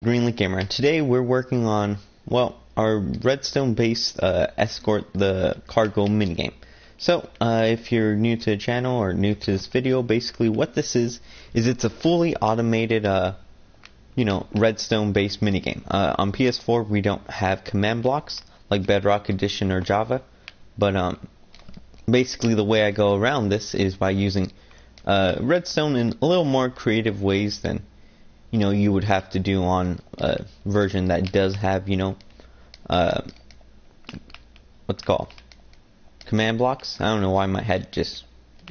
Greenleaf Gamer, and today we're working on, well, our Redstone based Escort the cargo minigame. So, if you're new to the channel or new to this video, basically what this is it's a fully automated, Redstone based minigame. On Ps4 we don't have command blocks like Bedrock Edition or Java, but basically the way I go around this is by using Redstone in a little more creative ways than you would have to do on a version that does have, what's it called? Command blocks? I don't know why my head I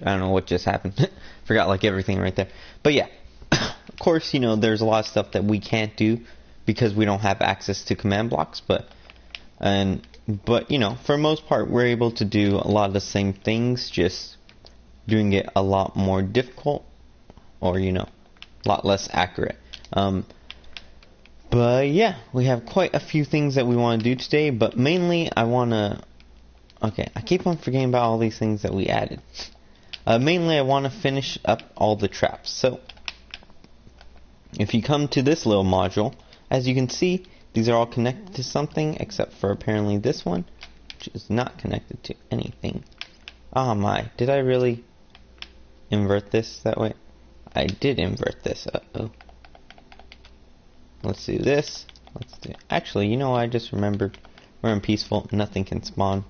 don't know what just happened. Forgot like everything right there. But yeah, of course, there's a lot of stuff that we can't do because we don't have access to command blocks, but for the most part, we're able to do a lot of the same things, just doing it a lot more difficult, or, a lot less accurate. But yeah, we have quite a few things that we want to do today, but mainly I keep on forgetting about all these things that we added. Mainly I want to finish up all the traps. So if you come to this little module, as you can see, these are all connected to something except for apparently this one, which is not connected to anything. Oh my, did I really invert this that way? I did invert this. Uh-oh. Let's do this. Actually, I just remembered we're in peaceful. Nothing can spawn.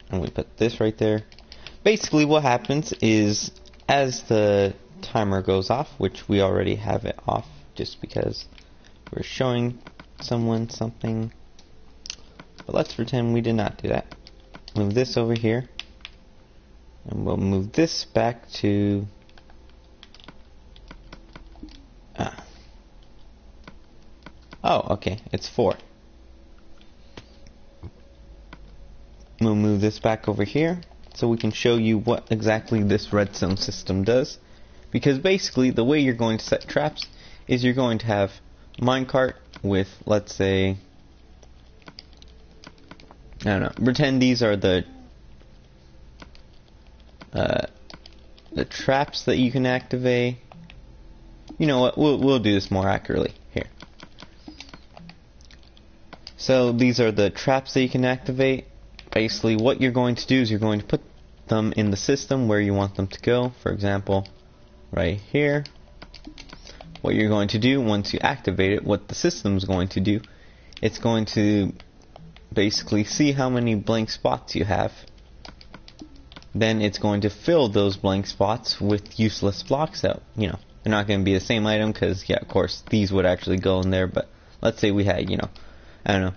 And we put this right there. Basically, what happens is as the timer goes off, which we already have it off just because we're showing someone something. But let's pretend we did not do that. Move this over here. And we'll move this back to... Oh, okay, it's 4. We'll move this back over here so we can show you what exactly this redstone system does. Because basically, the way you're going to set traps is you're going to have minecart with, let's say, I don't know, pretend these are the traps that you can activate. You know what, we'll do this more accurately here. So these are the traps that you can activate. Basically what you're going to do is you're going to put them in the system where you want them to go. For example, right here. What you're going to do once you activate it, what the system's going to do, it's going to basically see how many blank spots you have. Then it's going to fill those blank spots with useless blocks that, they're not going to be the same item because, yeah, of course, these would actually go in there. But let's say we had, I don't know,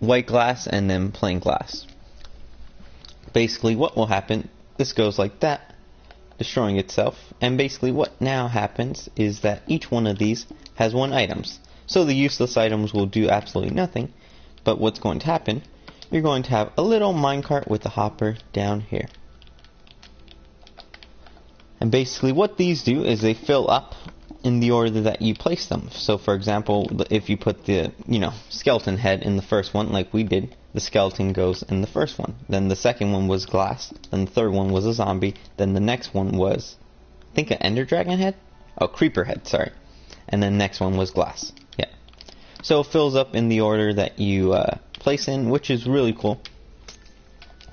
white glass and then plain glass. Basically what will happen, this goes like that, destroying itself, and basically what now happens is that each one of these has one items. So the useless items will do absolutely nothing, but what's going to happen, you're going to have a little minecart with a hopper down here. And basically what these do is they fill up in the order that you place them. So for example, if you put the, skeleton head in the first one, like we did, the skeleton goes in the first one. Then the second one was glass. Then the third one was a zombie. Then the next one was, I think, an ender dragon head? Oh, creeper head, sorry. And then the next one was glass. Yeah. So it fills up in the order that you place in, which is really cool.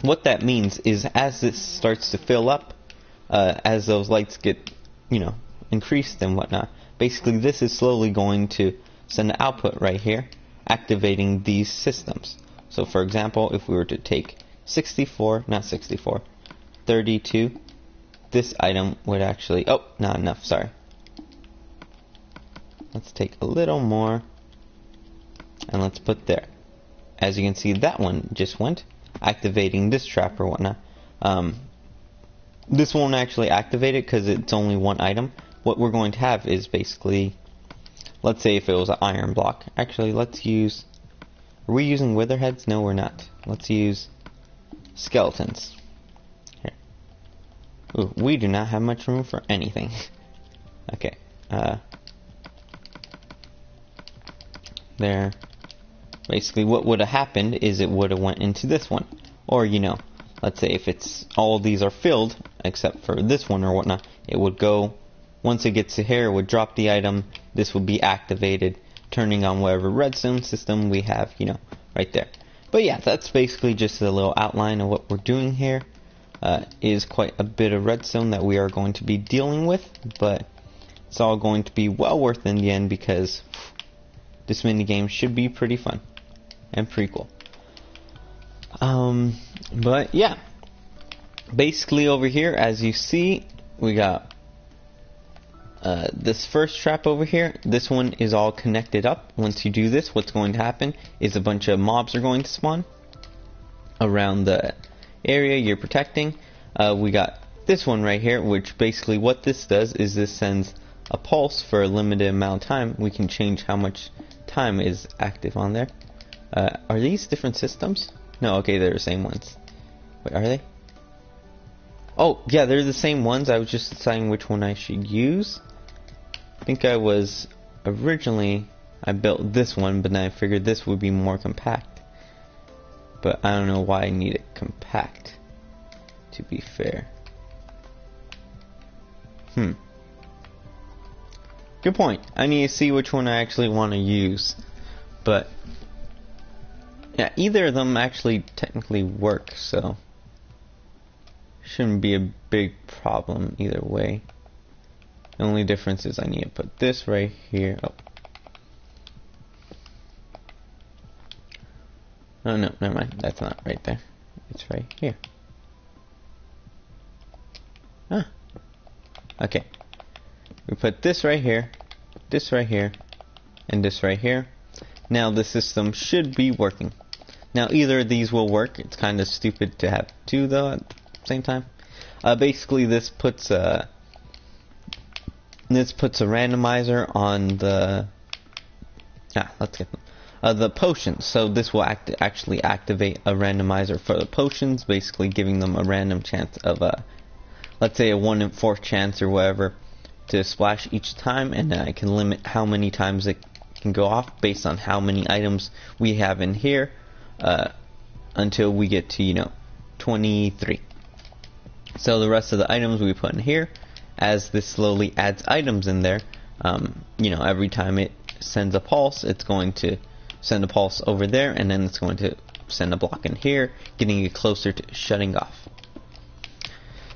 What that means is as this starts to fill up, as those lights get, increased and whatnot, basically this is slowly going to send an output right here, activating these systems. So for example, if we were to take 32, this item would actually, oh, not enough, sorry. Let's take a little more, and let's put there. As you can see, that one just went, activating this trap or whatnot. This won't actually activate it because it's only one item. What we're going to have is basically, let's say if it was an iron block. Actually, let's use, are we using wither heads? No, we're not. Let's use skeletons. Here. Ooh, we do not have much room for anything. Okay. There. Basically, what would have happened is it would have went into this one. Or, let's say if it's all these are filled, except for this one or whatnot, it would go, once it gets to here, it would drop the item this will be activated, turning on whatever redstone system we have, you know, right there. But yeah, that's basically just a little outline of what we're doing here. Is quite a bit of redstone that we are going to be dealing with, but it's all going to be well worth in the end because this minigame should be pretty fun and pretty cool. But yeah, basically over here, as you see, we got this first trap over here. This one is all connected up. Once you do this, what's going to happen is a bunch of mobs are going to spawn around the area you're protecting. We got this one right here, which basically what this does is this sends a pulse for a limited amount of time. We can change how much time is active on there. Are these different systems? No, okay, they're the same ones. Wait, are they? Oh, yeah, they're the same ones. I was just deciding which one I should use. I think I built this one, but then I figured this would be more compact. But I don't know why I need it compact, to be fair. Good point. I need to see which one I actually want to use. But yeah, either of them actually technically work, so shouldn't be a big problem either way. The only difference is I need to put this right here. Oh no, never mind. That's not right there. It's right here. Ah. Okay. We put this right here, and this right here. Now the system should be working. Now either of these will work. It's kind of stupid to have two though at the same time. Basically this puts a randomizer on the let's get them. The potions. So this will actually activate a randomizer for the potions, basically giving them a random chance of let's say a 1 in 4 chance or whatever to splash each time, and I can limit how many times it can go off based on how many items we have in here until we get to, you know, 23. So the rest of the items we put in here, as this slowly adds items in there, you know, every time it sends a pulse, it's going to send a pulse over there, and then it's going to send a block in here, getting it closer to shutting off.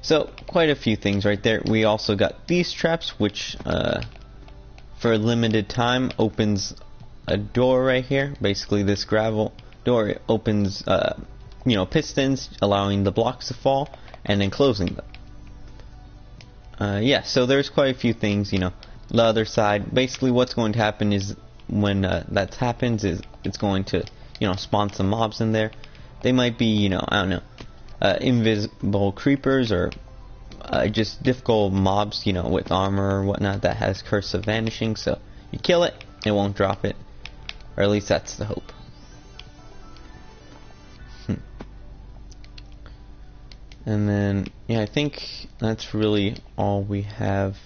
So quite a few things right there. We also got these traps, which for a limited time opens a door right here. Basically this gravel door opens you know, pistons, allowing the blocks to fall and then closing them. Yeah, so there's quite a few things, you know. The other side, basically what's going to happen is when that happens is it's going to, you know, spawn some mobs in there. They might be, you know, I don't know, invisible creepers or just difficult mobs, you know, with armor or whatnot that has Curse of Vanishing. So you kill it, it won't drop it, or at least that's the hope. And then yeah, I think that's really all we have,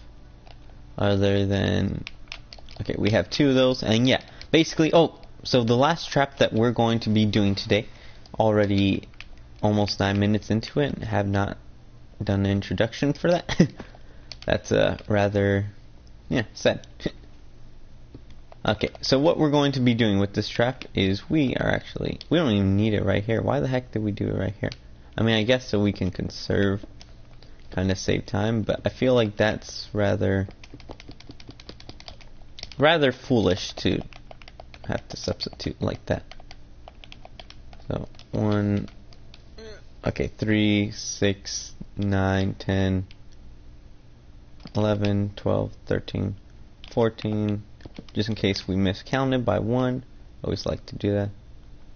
other than, okay, we have 2 of those, and yeah, basically, so the last trap that we're going to be doing today, already almost 9 minutes into it, and have not done an introduction for that. That's rather, yeah, sad. Okay, so what we're going to be doing with this trap is we don't even need it right here. Why the heck did we do it right here? I mean, I guess so we can conserve, kind of save time, but I feel like that's rather foolish to have to substitute like that. So 1, okay, 3, 6, 9, 10, 11, 12, 13, 14, just in case we miscounted by 1. Always like to do that.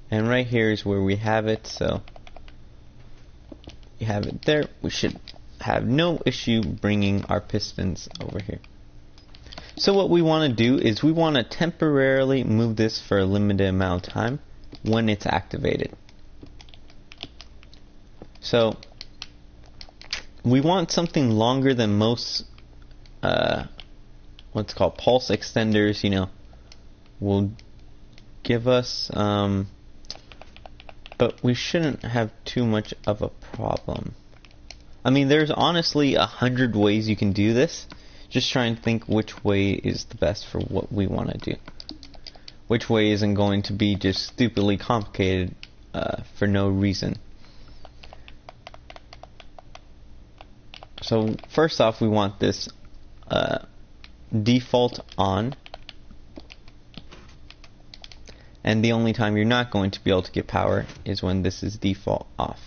And right here is where we have it, so you have it there. We should have no issue bringing our pistons over here. So what we want to do is we want to temporarily move this for a limited amount of time when it's activated. So we want something longer than most what's called pulse extenders, you know, will give us, but we shouldn't have too much of a problem. I mean, there's honestly 100 ways you can do this. Just try and think which way is the best for what we want to do. Which way isn't going to be just stupidly complicated for no reason. So first off, we want this default on. And the only time you're not going to be able to get power is when this is default off.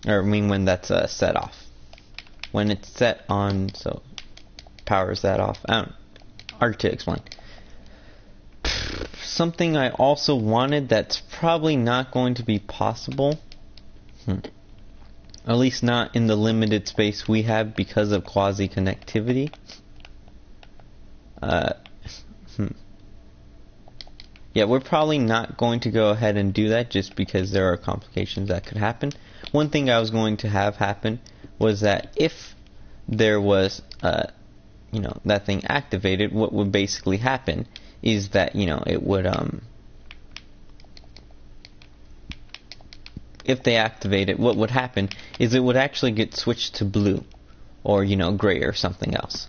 Or I mean when that's set off. When it's set on, so powers that off. Hard to explain. Something I also wanted that's probably not going to be possible. At least not in the limited space we have because of quasi-connectivity. Yeah, we're probably not going to go ahead and do that just because there are complications that could happen. One thing I was going to have happen was that if there was, that thing activated, what would basically happen is that, it would, if they activate it, what would happen is it would actually get switched to blue or, gray or something else.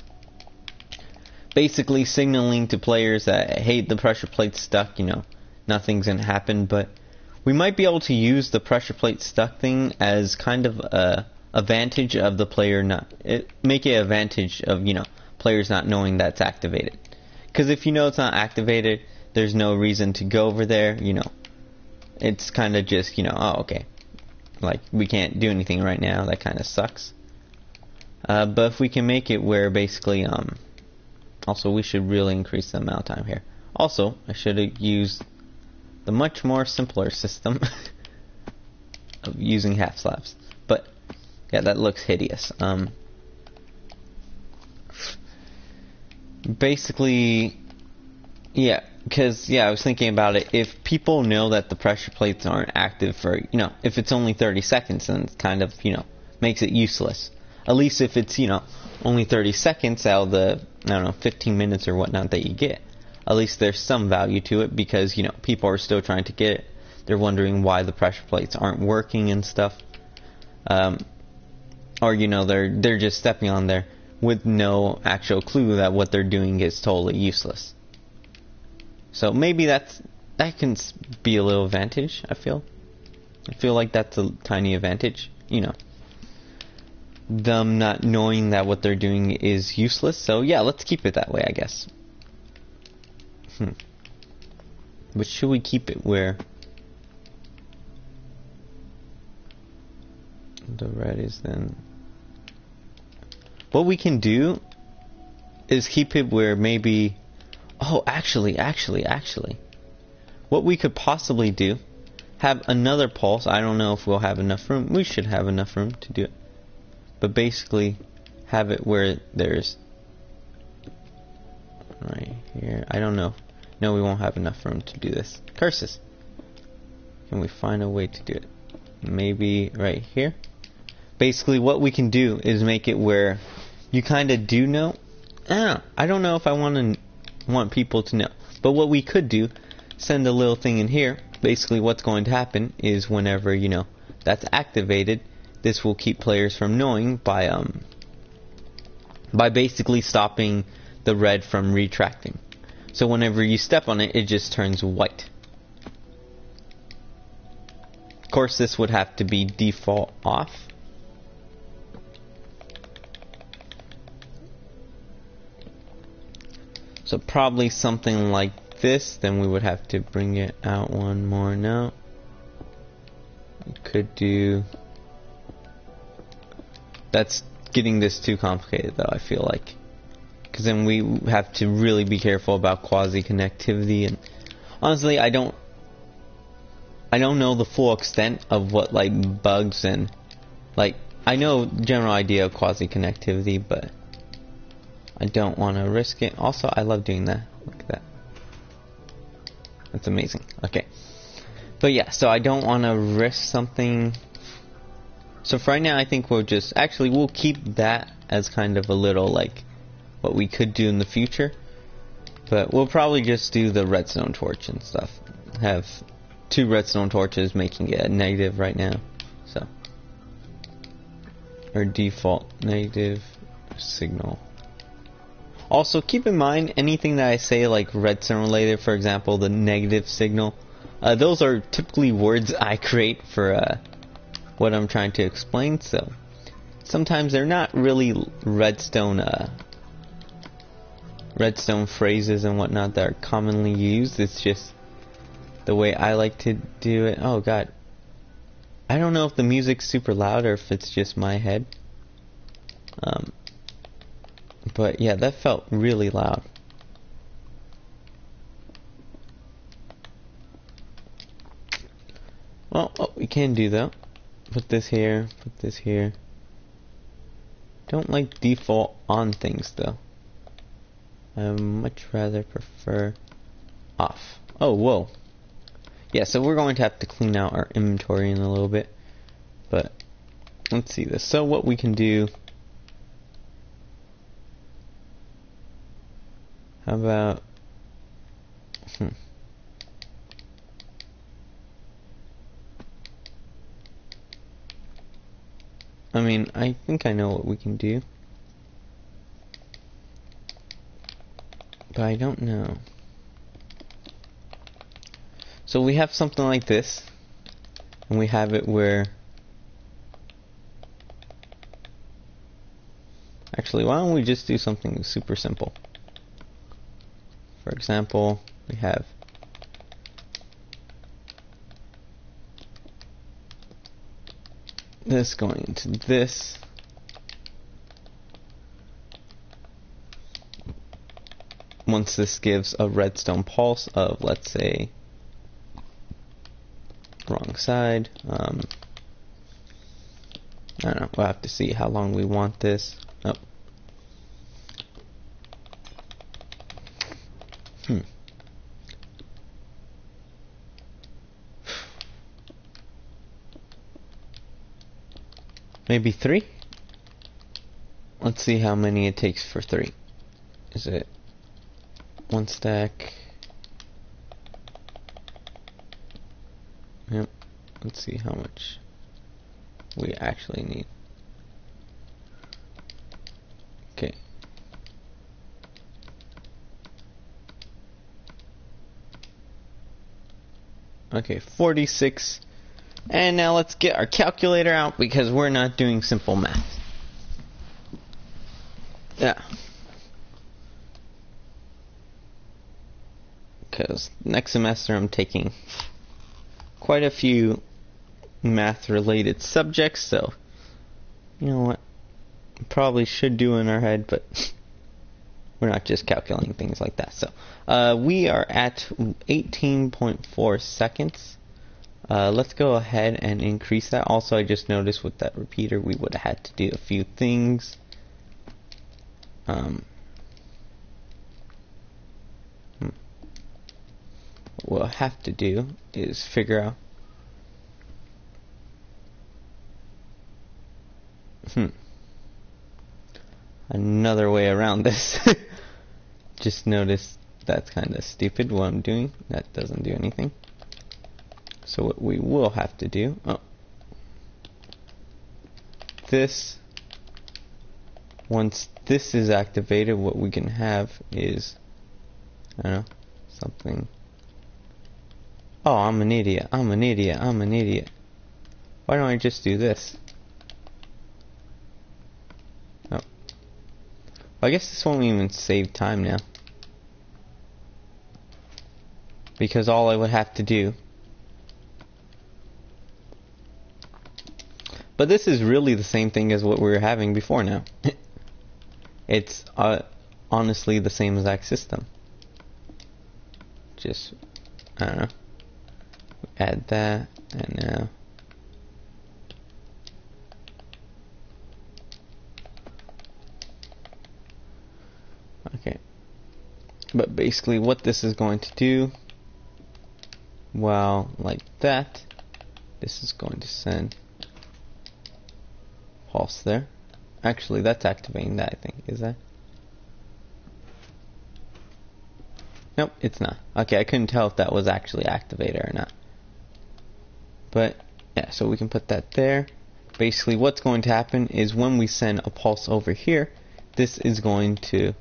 Basically signaling to players that, hey, the pressure plate's stuck, nothing's gonna happen, but we might be able to use the pressure plate stuck thing as kind of a advantage of the player make it advantage of, players not knowing that's activated. Because if it's not activated, there's no reason to go over there, it's kind of just, oh, okay, like, we can't do anything right now, that kind of sucks. But if we can make it where basically, also, we should really increase the amount of time here. Also, I should have used the much more simpler system of using half slabs. But, yeah, that looks hideous. Basically, yeah, because, I was thinking about it. If people know that the pressure plates aren't active for, if it's only 30 seconds, then it kind of, makes it useless. At least if it's, only 30 seconds out of the, 15 minutes or whatnot that you get. At least there's some value to it because, people are still trying to get it. They're wondering why the pressure plates aren't working and stuff. Or, they're just stepping on there with no actual clue that what they're doing is totally useless. So maybe that can be a little advantage, I feel. I feel like that's a tiny advantage, them not knowing that what they're doing is useless. So yeah, let's keep it that way, I guess. But should we keep it where the red is then? What we can do is keep it where maybe, actually, what we could possibly do, have another pulse. I don't know if we'll have enough room. We should have enough room to do it. But basically, have it where there's right here. I don't know. No, we won't have enough room to do this. Curses. Can we find a way to do it? Maybe right here. Basically, what we can do is make it where you kind of do know. I don't know if I want people to know. But what we could do, send a little thing in here. Basically, what's going to happen is whenever that's activated, this will keep players from knowing by basically stopping the red from retracting. So whenever you step on it, it just turns white. Of course, this would have to be default off. So probably something like this. Then we would have to bring it out one more now. We could do... That's getting this too complicated though, I feel like. Because then we have to really be careful about quasi-connectivity, and honestly, I don't know the full extent of what bugs and I know the general idea of quasi-connectivity, but I don't want to risk it. Also, I love doing that. Look at that. That's amazing. Okay. But yeah, so I don't want to risk something. So for right now, I think we'll keep that as kind of a little what we could do in the future. But we'll probably just do the redstone torch and stuff. Have 2 redstone torches making it a negative right now. So our default negative signal Also, keep in mind, anything that I say, like redstone related, for example, the negative signal, those are typically words I create for what I'm trying to explain, so sometimes they're not really redstone phrases and whatnot that are commonly used. It's just the way I like to do it. Oh god. I don't know if the music's super loud or if it's just my head. But yeah, that felt really loud. Well, what we can do though, put this here, put this here. Don't like default on things though. I much rather prefer off. Oh, whoa. Yeah, so we're going to have to clean out our inventory in a little bit. But let's see this. So what we can do, how about I mean, I think I know what we can do, but I don't know. So we have something like this, and we have it where, actually, why don't we just do something super simple? For example, we have this going into this. Once this gives a redstone pulse of, let's say, wrong side, I don't know, we'll have to see how long we want this. Oh. Maybe 3? Let's see how many it takes for 3. Is it 1 stack? Yep. Let's see how much we actually need. Okay. Okay, 46. And now let's get our calculator out because we're not doing simple math. Yeah. Because next semester I'm taking quite a few math related subjects, so you know what, probably should do in our head, but we're not just calculating things like that. So we are at 18.4 seconds. Let's go ahead and increase that. Also, I just noticed with that repeater we would have had to do a few things. What we'll have to do is figure out another way around this. Just noticed that's kind of stupid what I'm doing. That doesn't do anything. So what we will have to do, this, once this is activated, what we can have is, I don't know, something. Oh, I'm an idiot. I'm an idiot. I'm an idiot. Why don't I just do this? Oh. Well, I guess this won't even save time now. Because all I would have to do. But this is really the same thing as what we were having before now. It's honestly the same exact system. Just, I don't know. Add that, and now. Okay. But basically what this is going to do, well, like that, this is going to send pulse there. Actually, that's activating that, I think. Is that? Nope, it's not. Okay, I couldn't tell if that was actually activated or not. But, yeah, so we can put that there. Basically, what's going to happen is when we send a pulse over here, this is going to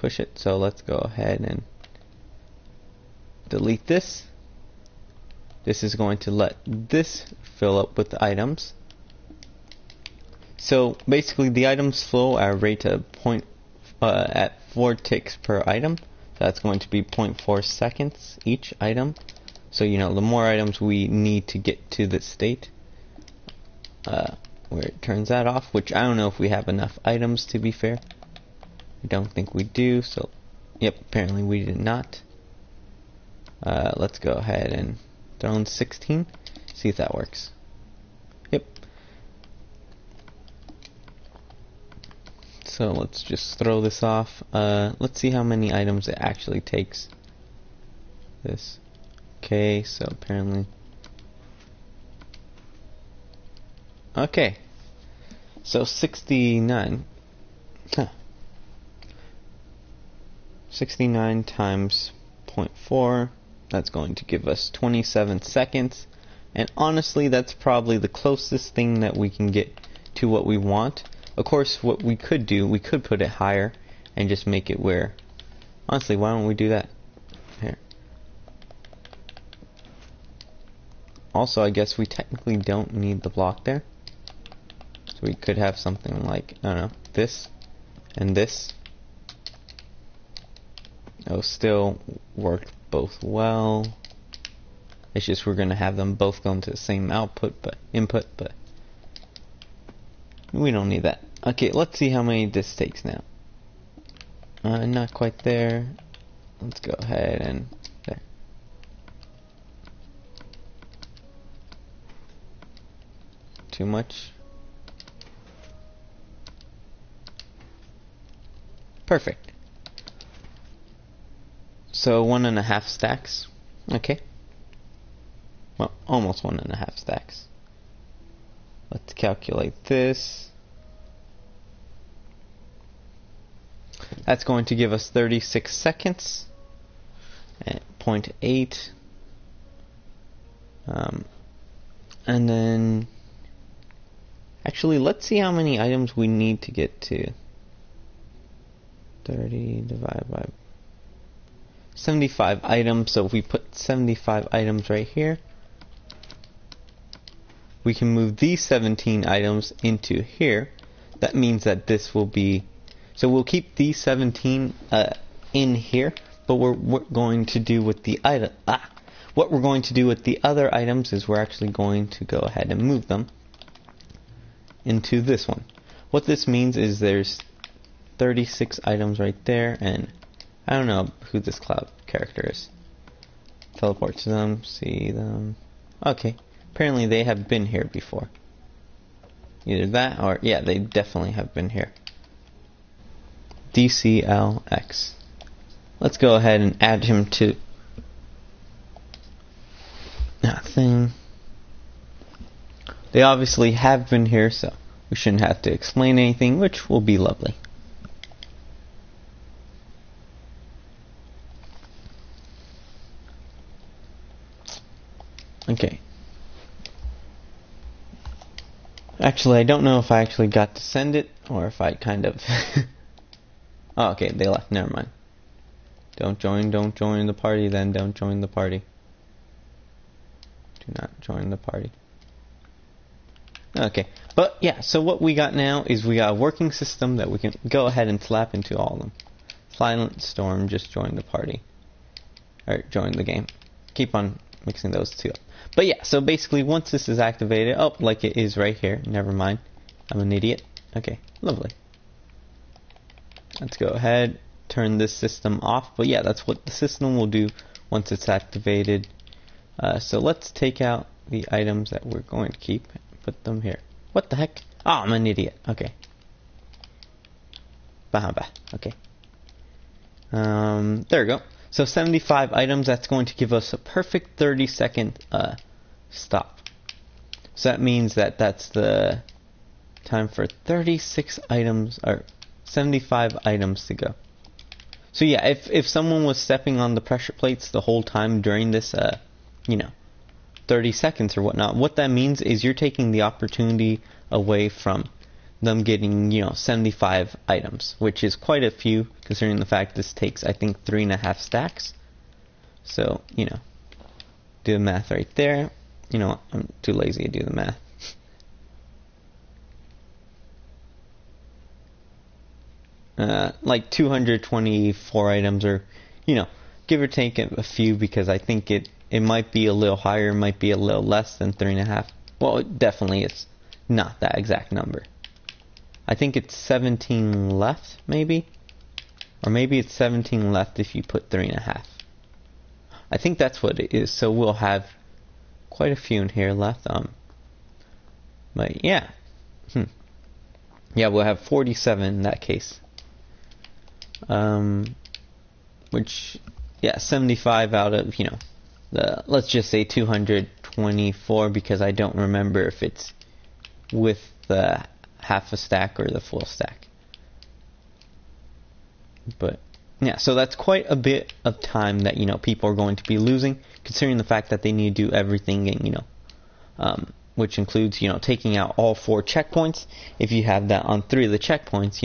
push it. So let's go ahead and delete this. This is going to let this fill up with the items. So basically the items flow at a rate of at 4 ticks per item. So that's going to be 0.4 seconds each item. So you know, the more items we need to get to this state where it turns that off, which I don't know if we have enough items, to be fair. I don't think we do, so yep, apparently we did not. Let's go ahead and throw in 16, see if that works. Yep. So let's just throw this off. Let's see how many items it actually takes. This. Okay, so apparently. Okay. So 69. Huh. 69 times 0.4. That's going to give us 27 seconds. And honestly, that's probably the closest thing that we can get to what we want. Of course, what we could do, we could put it higher and just make it where... Honestly, why don't we do that? Here. Also, I guess we technically don't need the block there. So we could have something like, I don't know, this and this. It'll still work both well. It's just we're gonna have them both go into the same input, but we don't need that. Okay, let's see how many this takes now. Not quite there. Let's go ahead and there. Too much. Perfect. So 1.5 stacks. Okay. Well, almost 1.5 stacks. Let's calculate this. That's going to give us 36 seconds at 0.8. And then actually, let's see how many items we need to get to. 30 divided by 75 items. So if we put 75 items right here, we can move these 17 items into here. That means that this will be, so we'll keep these 17 in here, but what we're going to do with the what we're going to do with the other items is we're actually going to go ahead and move them into this one. What this means is there's 36 items right there, and I don't know who this cloud character is. Teleport to them, see them. Okay, apparently they have been here before. Either that or, yeah, they definitely have been here. DCLX. Let's go ahead and add him to that thing. They obviously have been here, so we shouldn't have to explain anything, which will be lovely. Okay. Actually, I don't know if I actually got to send it, or if I kind of... Oh, okay, they left. Never mind. Don't join the party then. Don't join the party. Do not join the party. Okay, but yeah, so what we got now is we got a working system that we can go ahead and slap into all of them. Silent Storm, just join the party. Or join the game. Keep on mixing those two up. But yeah, so basically once this is activated, oh, like it is right here, never mind. I'm an idiot. Okay, lovely. Let's go ahead, turn this system off. But yeah, that's what the system will do once it's activated. So let's take out the items that we're going to keep and put them here. What the heck? Oh, I'm an idiot. Okay. Bahamba. Okay. There we go. So 75 items, that's going to give us a perfect 30-second stop. So that means that that's the time for 36 items, or 75 items to go. So yeah, if someone was stepping on the pressure plates the whole time during this, 30 seconds or whatnot, what that means is you're taking the opportunity away from them getting, 75 items, which is quite a few considering the fact this takes, I think, 3.5 stacks. So, do the math right there. I'm too lazy to do the math. Like 224 items, or, give or take a few, because I think it might be a little higher, might be a little less than 3.5. Well, it definitely is not that exact number. I think it's 17 left, maybe? Or maybe it's 17 left if you put 3.5. I think that's what it is, so we'll have quite a few in here left. But yeah. Yeah, we'll have 47 in that case. Which, yeah, 75 out of, let's just say 224, because I don't remember if it's with the half a stack or the full stack. But yeah, so that's quite a bit of time that people are going to be losing, considering the fact that they need to do everything, and which includes taking out all 4 checkpoints. If you have that on 3 of the checkpoints,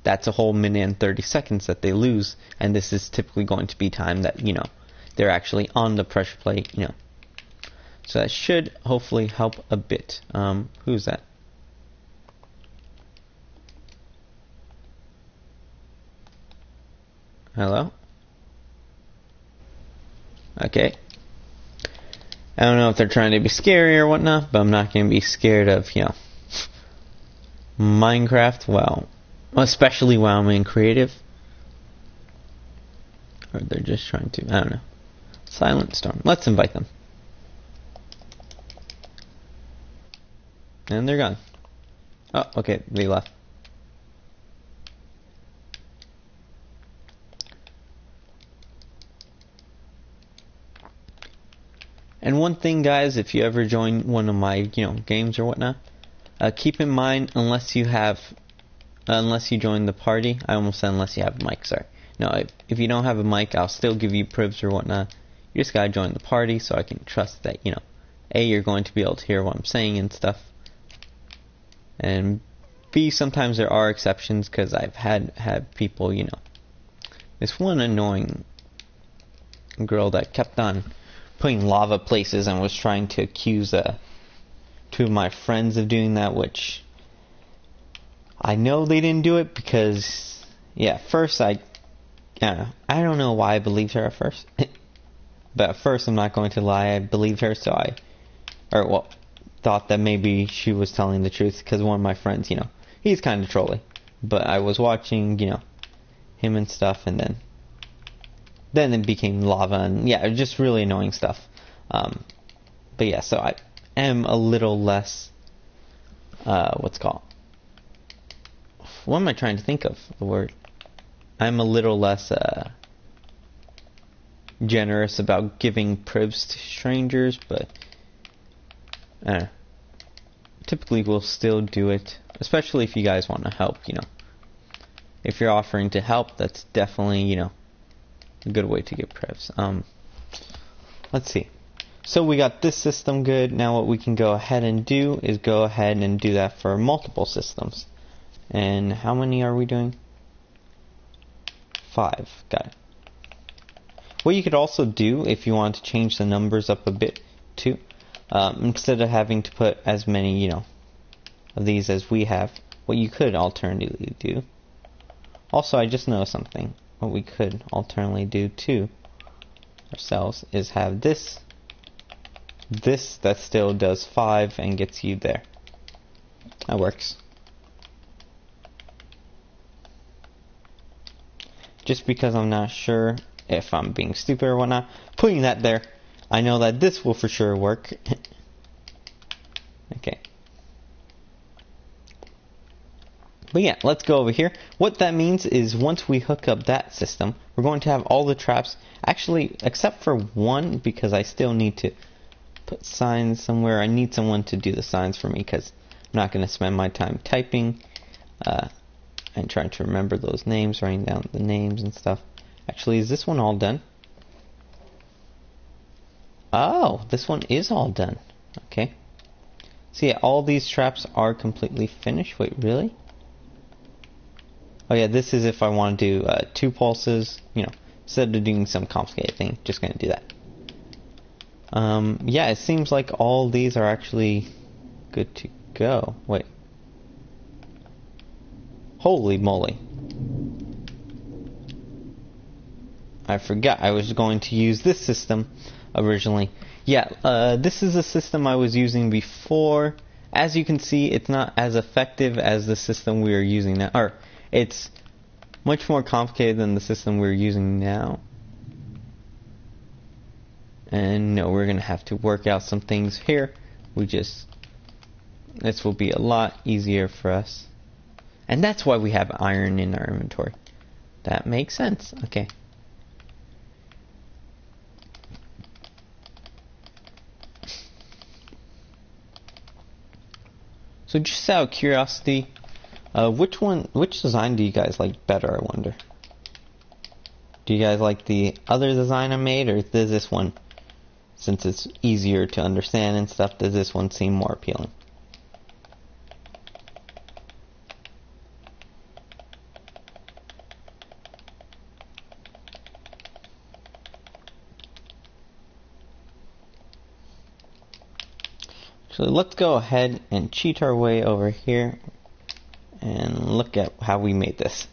that's a whole minute and 30 seconds that they lose, and this is typically going to be time that they're actually on the pressure plate. So that should hopefully help a bit. Who's that? Hello? Okay. I don't know if they're trying to be scary or whatnot, but I'm not going to be scared of, Minecraft, well, especially while I'm in creative. Or they're just trying to, I don't know. Silent Storm. Let's invite them. And they're gone. Oh, okay, they left. And one thing, guys, if you ever join one of my, games or whatnot, keep in mind, unless you join the party, I almost said unless you have a mic, sorry. No, if you don't have a mic, I'll still give you privs or whatnot. You just gotta join the party so I can trust that, A, you're going to be able to hear what I'm saying and stuff. And B, sometimes there are exceptions, because I've had people, this one annoying girl that kept on putting lava places and was trying to accuse 2 of my friends of doing that, which I know they didn't do it, because first I don't know why I believed her at first. But at first, I'm not going to lie, I believed her, so thought that maybe she was telling the truth, because one of my friends, he's kind of trolly. But I was watching, him and stuff, and then it became lava, and just really annoying stuff. But yeah, so I am a little less, what am I trying to think of, the word? I'm a little less, generous about giving privs to strangers, but, typically we'll still do it, especially if you guys want to help, If you're offering to help, that's definitely, a good way to get privs. Let's see. So we got this system good. Now what we can go ahead and do is go ahead and do that for multiple systems. And how many are we doing? 5. Got it. What you could also do, if you want to change the numbers up a bit too, instead of having to put as many, of these as we have, what you could alternatively do. Also, I just noticed something. What we could alternately do to ourselves is have this that still does 5 and gets you there. That works. Just because I'm not sure if I'm being stupid or whatnot, putting that there, I know that this will for sure work. Okay. But yeah, let's go over here. What that means is once we hook up that system, we're going to have all the traps, actually, except for one, because I still need to put signs somewhere. I need someone to do the signs for me, because I'm not going to spend my time typing and trying to remember those names, writing down the names and stuff. Actually, is this one all done? Oh, this one is all done. Okay. So yeah, all these traps are completely finished. Wait, really? Oh yeah, this is if I want to do 2 pulses, you know, instead of doing some complicated thing, just gonna do that. Yeah, it seems like all these are actually good to go. Wait. Holy moly. I forgot I was going to use this system originally. Yeah, this is a system I was using before. As you can see, it's not as effective as the system we are using now. Or, it's much more complicated than the system we're using now. And no, we're going to have to work out some things here. This will be a lot easier for us. And that's why we have iron in our inventory. That makes sense. Okay. So just out of curiosity, which design do you guys like better, I wonder? Do you guys like the other design I made, or does this one, since it's easier to understand and stuff, does this one seem more appealing? So let's go ahead and cheat our way over here and look at how we made this.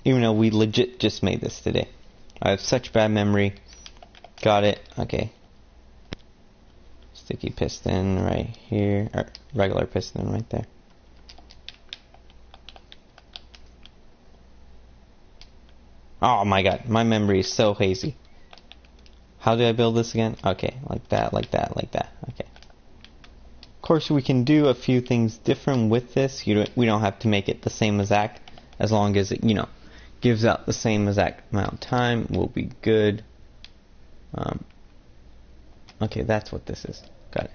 Even though we legit just made this today. I have such bad memory. Got it. Okay. Sticky piston right here. Or regular piston right there. Oh my god. My memory is so hazy. How did I build this again? Okay. Like that, like that, like that. Okay. Of course, we can do a few things different with this. We don't have to make it the same exact, as long as it, you know, gives out the same exact amount of time. We'll be good. Okay, that's what this is. Got it.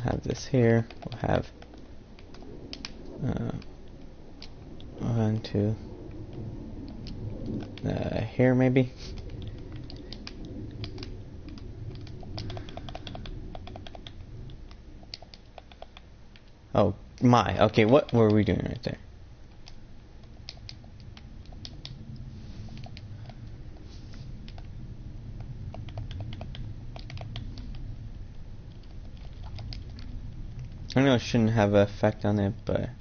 Have this here. We'll have 1, 2. Here maybe. Oh my, okay, what were we doing right there? I know it shouldn't have an effect on it, but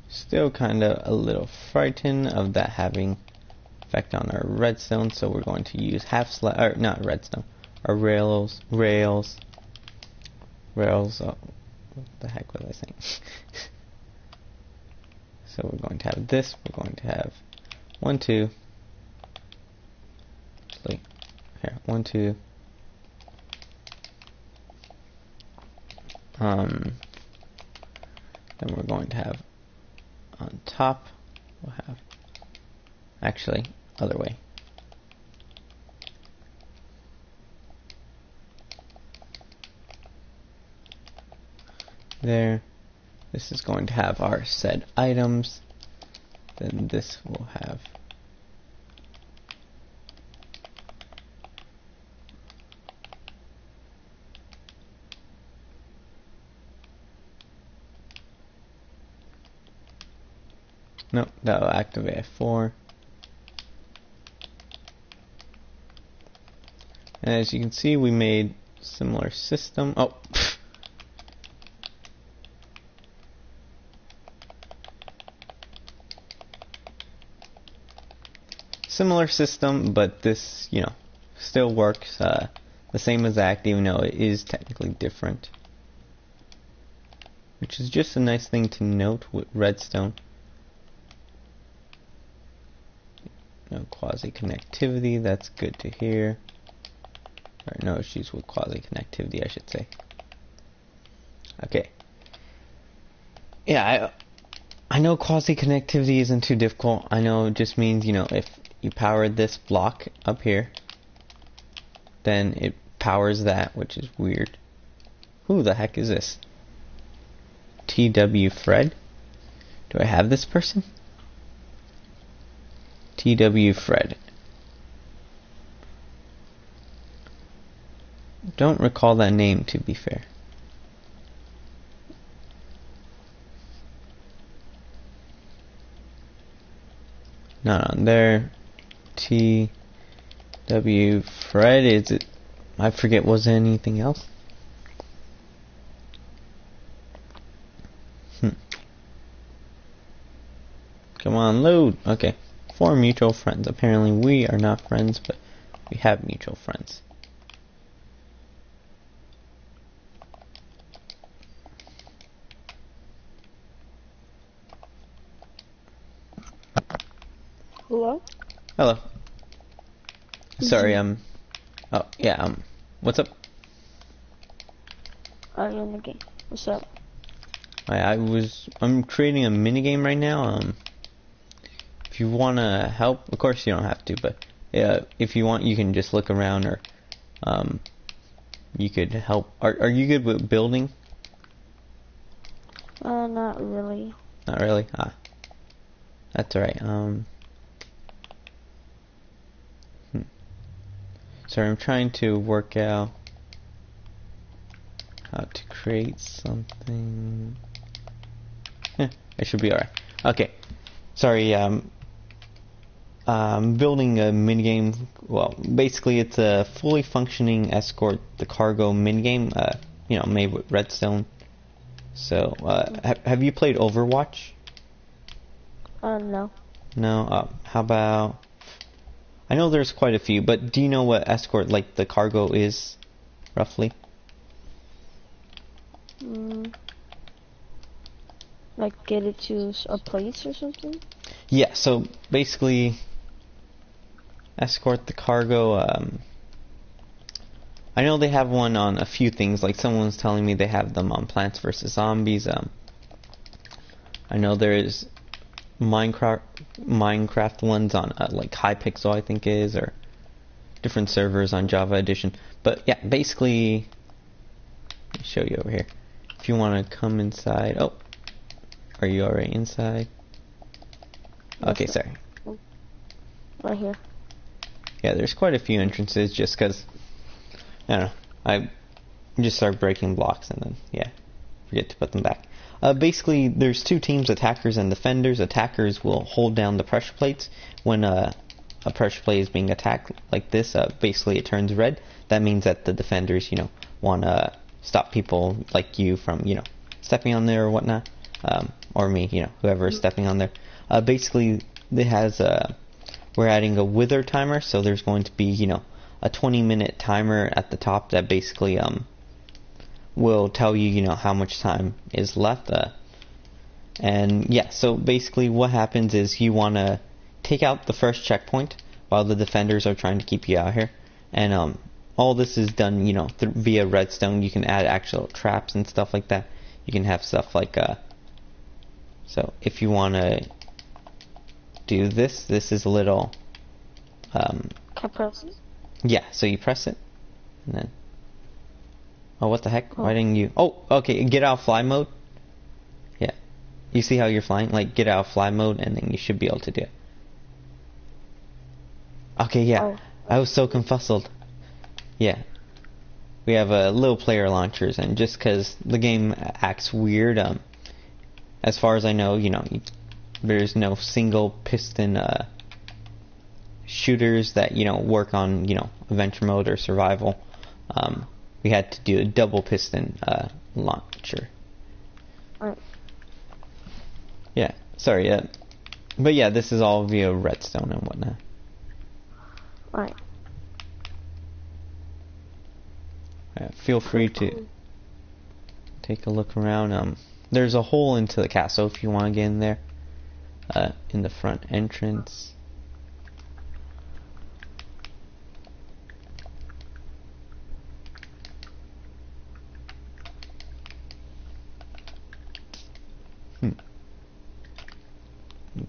still kind of a little frightened of that having effect on our redstone, so we're going to use or not redstone, our rails, oh, what the heck was I saying? So we're going to have this, we're going to have 1, 2, here, 1, 2, then we're going to have on top, we'll have, actually, other way. There. This is going to have our said items. Then this will have nope, that'll activate Ps4. And as you can see, we made similar system. Oh, similar system, but this, you know, still works the same exact, even though it is technically different. Which is just a nice thing to note with redstone. No quasi-connectivity, that's good to hear. Or no issues with quasi-connectivity, I should say. Okay. Yeah, I know quasi-connectivity isn't too difficult. I know it just means, you know, if you power this block up here, then it powers that, which is weird. Who the heck is this? TW Fred? Do I have this person? TW Fred. don't recall that name, to be fair. Not on there. TW Fred, is it? I forget, was there anything else? Come on, load. Okay. 4 mutual friends. Apparently we are not friends, but we have mutual friends. Hello? Hello. Sorry, oh, yeah, what's up? I'm in the game. What's up? I'm creating a minigame right now. If you wanna help, of course you don't have to, but if you want, you can just look around, or you could help. Are you good with building? Not really. Not really. That's alright. Sorry, I'm trying to work out how to create something. I should be alright. Okay. Sorry, building a minigame. Well, basically it's a fully functioning Escort the cargo minigame, made with Redstone. So, have you played Overwatch? No. No? How about... I know there's quite a few, but do you know what Escort, like, the cargo is, roughly? Like get it to a place or something? Yeah, so basically, Escort the cargo, I know they have one on a few things, like someone's telling me they have them on Plants vs. Zombies. I know there is Minecraft ones on like Hypixel, I think is, or different servers on Java Edition. But yeah, basically, let me show you over here. If you want to come inside, oh, are you already inside? Okay, sorry. Right here. Yeah, there's quite a few entrances just because, I don't know, I just start breaking blocks and then, yeah, forget to put them back. Basically, there's two teams, attackers and defenders. Attackers will hold down the pressure plates. When a pressure plate is being attacked like this, basically it turns red. That means that the defenders, want to stop people like you from, stepping on there or whatnot. Or me, whoever is stepping on there. Basically, it has we're adding a wither timer, so there's going to be, a 20-minute timer at the top that basically will tell you, how much time is left. And yeah, so basically what happens is you want to take out the first checkpoint while the defenders are trying to keep you out here. And all this is done, via redstone. You can add actual traps and stuff like that. You can have stuff like so if you want to do this is a little Can I press it? yeah, so you press it and then, oh, what the heck? Why didn't you? Oh, okay, get out of fly mode. Yeah, you see how you're flying? Like, get out of fly mode and then you should be able to do it. Okay, yeah. Oh. I was so confuzzled. Yeah, we have little player launchers, and just because the game acts weird, as far as I know, there's no single piston shooters that work on adventure mode or survival. We had to do a double piston launcher. Right. Yeah, sorry. But yeah, this is all via redstone and whatnot. Right. Feel free to take a look around. There's a hole into the castle if you want to get in there. In the front entrance.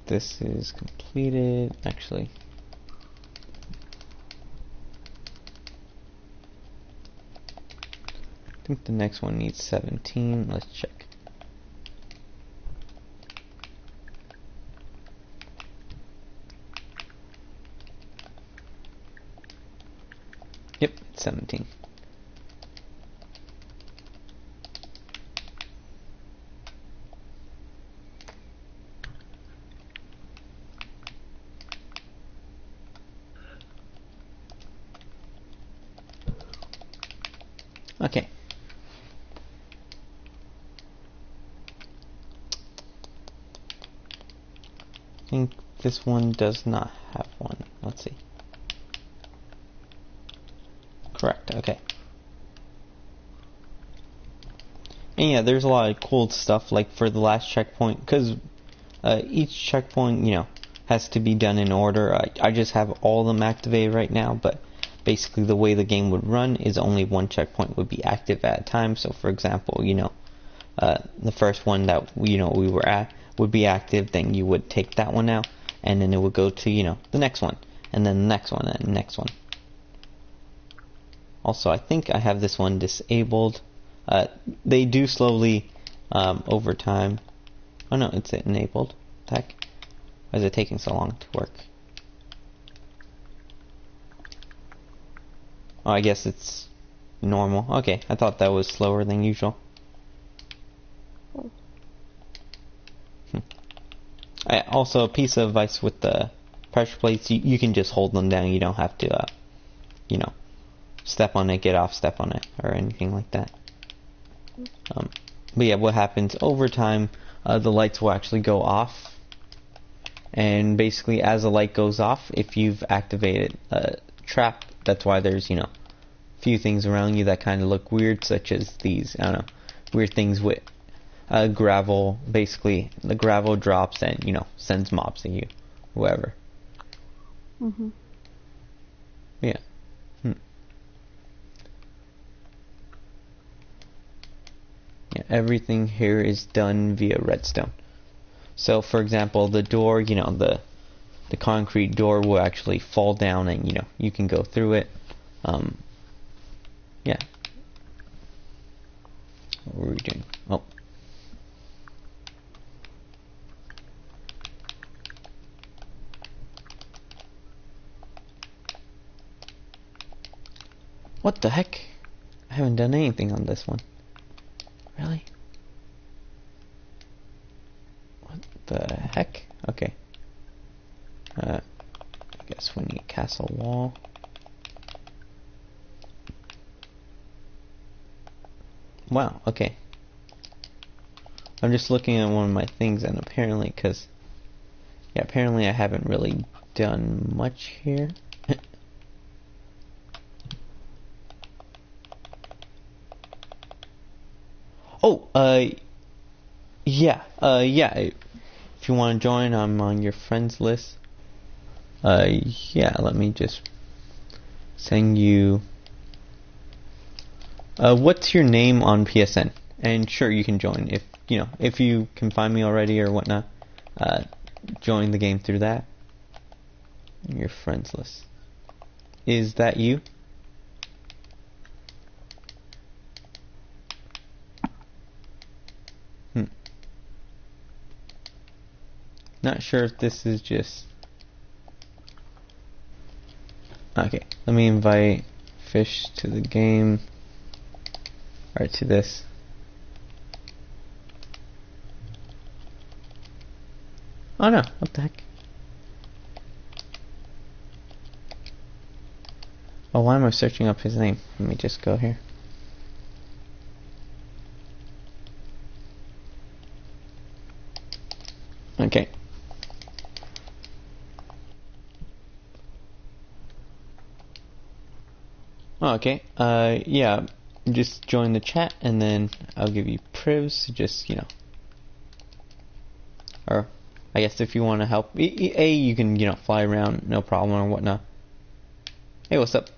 This is completed. Actually, I think the next one needs 17. Let's check. Yep, it's 17. Okay. I think this one does not have one. Let's see. Correct, okay. And yeah, there's a lot of cool stuff, like for the last checkpoint, because each checkpoint, you know, has to be done in order. I just have all of them activated right now, but basically the way the game would run is only one checkpoint would be active at a time. So for example, you know, the first one that we were at would be active, then you would take that one out, and then it would go to, you know, the next one, and then the next one, and the next one. Also, I think I have this one disabled. They do slowly, over time. Oh no, it's enabled. What the heck? Why is it taking so long to work? Oh, I guess it's normal. Okay, I thought that was slower than usual. Also, a piece of advice with the pressure plates, you can just hold them down. You don't have to, you know, step on it, get off, step on it, or anything like that. But yeah, what happens over time, the lights will actually go off. And basically, as the light goes off, if you've activated a trap, that's why there's, you know, a few things around you that kind of look weird, such as these, I don't know, weird things with gravel. Basically, the gravel drops and, you know, sends mobs at you, whoever. Yeah. Yeah, everything here is done via redstone. So, for example, the door, you know, the concrete door will actually fall down, and you know you can go through it. Yeah. What were we doing? Oh. What the heck? I haven't done anything on this one. Really? What the heck? Okay. I guess we need castle wall. Wow, okay. I'm just looking at one of my things, and apparently, apparently I haven't really done much here. Oh, yeah, if you want to join, I'm on your friends list. Yeah, let me just send you. What's your name on PSN? And sure, you can join if you can find me already or whatnot. Join the game through that. Your friends list. Is that you? Not sure if this is just. Okay, let me invite Fish to the game. Or to this. Oh no, what the heck? Oh, why am I searching up his name? Let me just go here. Okay. Oh, okay. Yeah. Just join the chat, and then I'll give you privs. Just or I guess if you want to help, you can fly around, no problem or whatnot. Hey, what's up?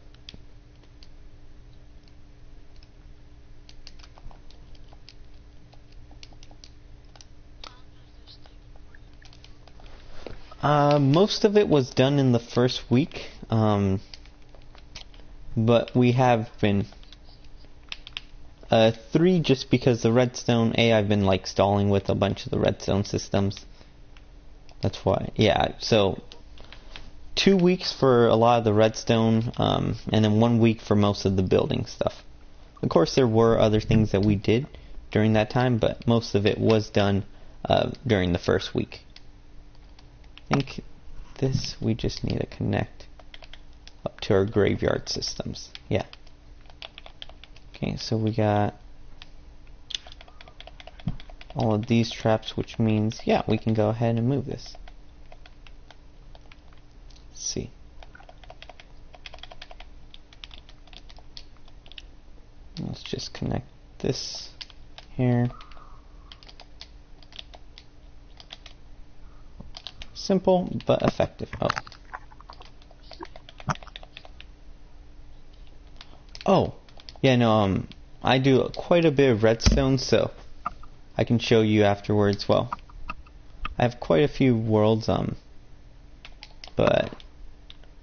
Most of it was done in the first week, but we have been 3 just because the redstone. I've been stalling with a bunch of the redstone systems. That's why. Yeah, so 2 weeks for a lot of the redstone, and then 1 week for most of the building stuff. Of course, there were other things that we did during that time, but most of it was done during the first week. I think this we just need to connect up to our graveyard systems. Yeah. Okay, so we got all of these traps, which means, yeah, we can go ahead and move this. Let's see. Let's just connect this here. Simple but effective. Oh, yeah, no, I do quite a bit of redstone, so I can show you afterwards. Well, I have quite a few worlds, but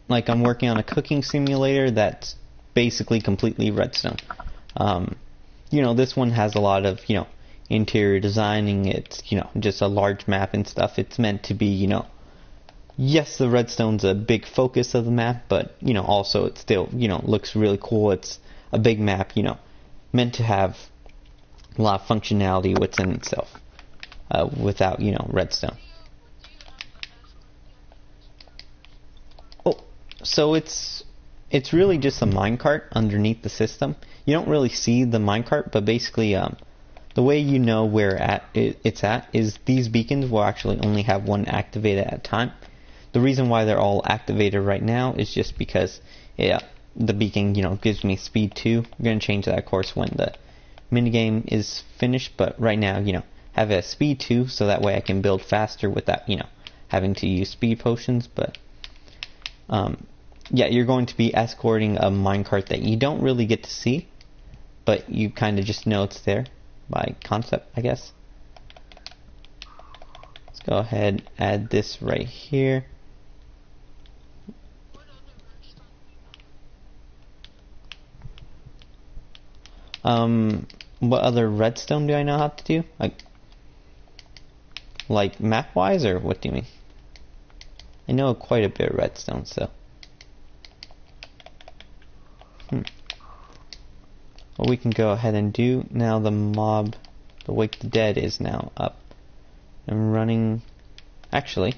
like I'm working on a cooking simulator that's basically completely redstone. You know, this one has a lot of, you know, interior designing. It's, you know, just a large map and stuff. It's meant to be, you know, yes, the redstone's a big focus of the map, but, you know, also it still, you know, looks really cool. It's a big map, you know, meant to have a lot of functionality within itself, without, you know, redstone. Oh, so it's really just a minecart underneath the system. You don't really see the minecart, but basically, the way you know where it's at is these beacons will actually only have one activated at a time. The reason why they're all activated right now is just because the beacon, you know, gives me speed 2. I'm going to change that, of course, when the minigame is finished, but right now, you know, have a speed 2, so that way I can build faster without, you know, having to use speed potions. But yeah, you're going to be escorting a minecart that you don't really get to see, but you kind of just know it's there by concept, I guess. Let's go ahead and add this right here. What other redstone do I know how to do? Like map-wise, or what do you mean? I know quite a bit of redstone, so. What we can go ahead and do now, the Wake the Dead is now up and running. Actually,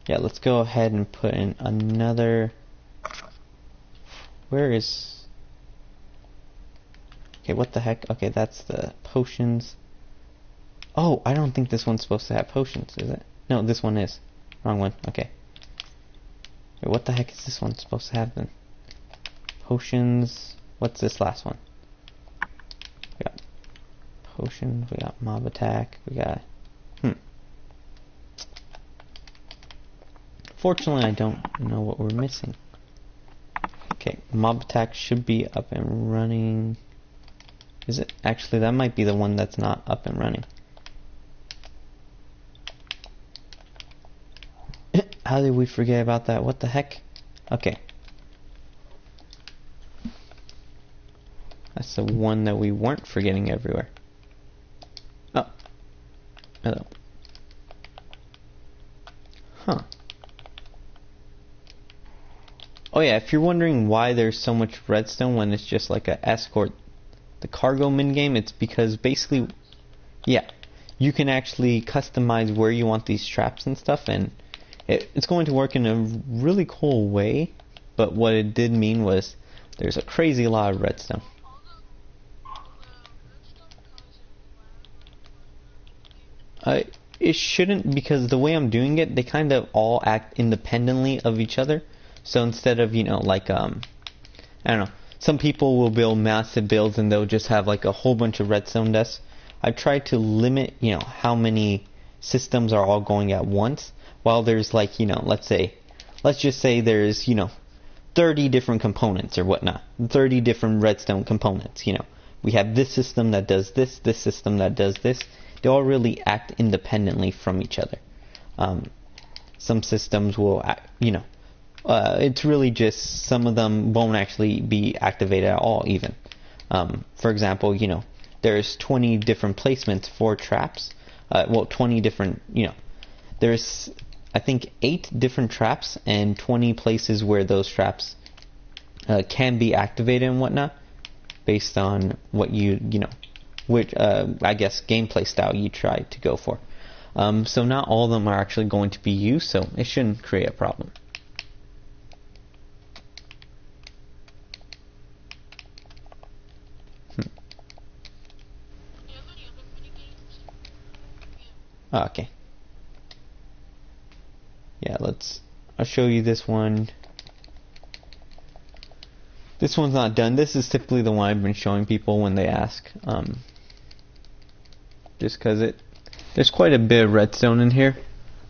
yeah, let's go ahead and put in another. Where is? Okay, what the heck? Okay, that's the potions. Oh, I don't think this one's supposed to have potions, is it? No, this one is. Wrong one. Okay. Wait, what the heck is this one supposed to have then? Potions. What's this last one? We got potions. We got mob attack. We got. Fortunately, I don't know what we're missing. Okay, mob attack should be up and running. Is it? Actually, that might be the one that's not up and running. How did we forget about that? What the heck? Okay. That's the one that we weren't forgetting everywhere. Oh. Hello. Huh. Oh yeah, if you're wondering why there's so much redstone when it's just like a Escort, the cargo minigame, it's because basically, yeah, you can actually customize where you want these traps and stuff, and it's going to work in a really cool way, but what it did mean was there's a crazy lot of redstone. It shouldn't, because the way I'm doing it, they kind of all act independently of each other. So instead of, you know, like, I don't know, some people will build massive builds and they'll just have like a whole bunch of redstone desks. I try to limit, you know, how many systems are all going at once. While there's like, you know, let's just say there's, you know, 30 different components or whatnot, 30 different redstone components, you know. We have this system that does this system that does this. They all really act independently from each other. Some systems will act, you know, it's really just some of them won't actually be activated at all even. For example, you know, there's 20 different placements for traps. Well, 20 different, you know, there's, I think, 8 different traps and 20 places where those traps can be activated and whatnot, based on what you know, which, I guess, gameplay style you try to go for. So not all of them are actually going to be used, so it shouldn't create a problem. Oh, okay. Yeah, I'll show you this one. This one's not done. This is typically the one I've been showing people when they ask. Just because there's quite a bit of redstone in here,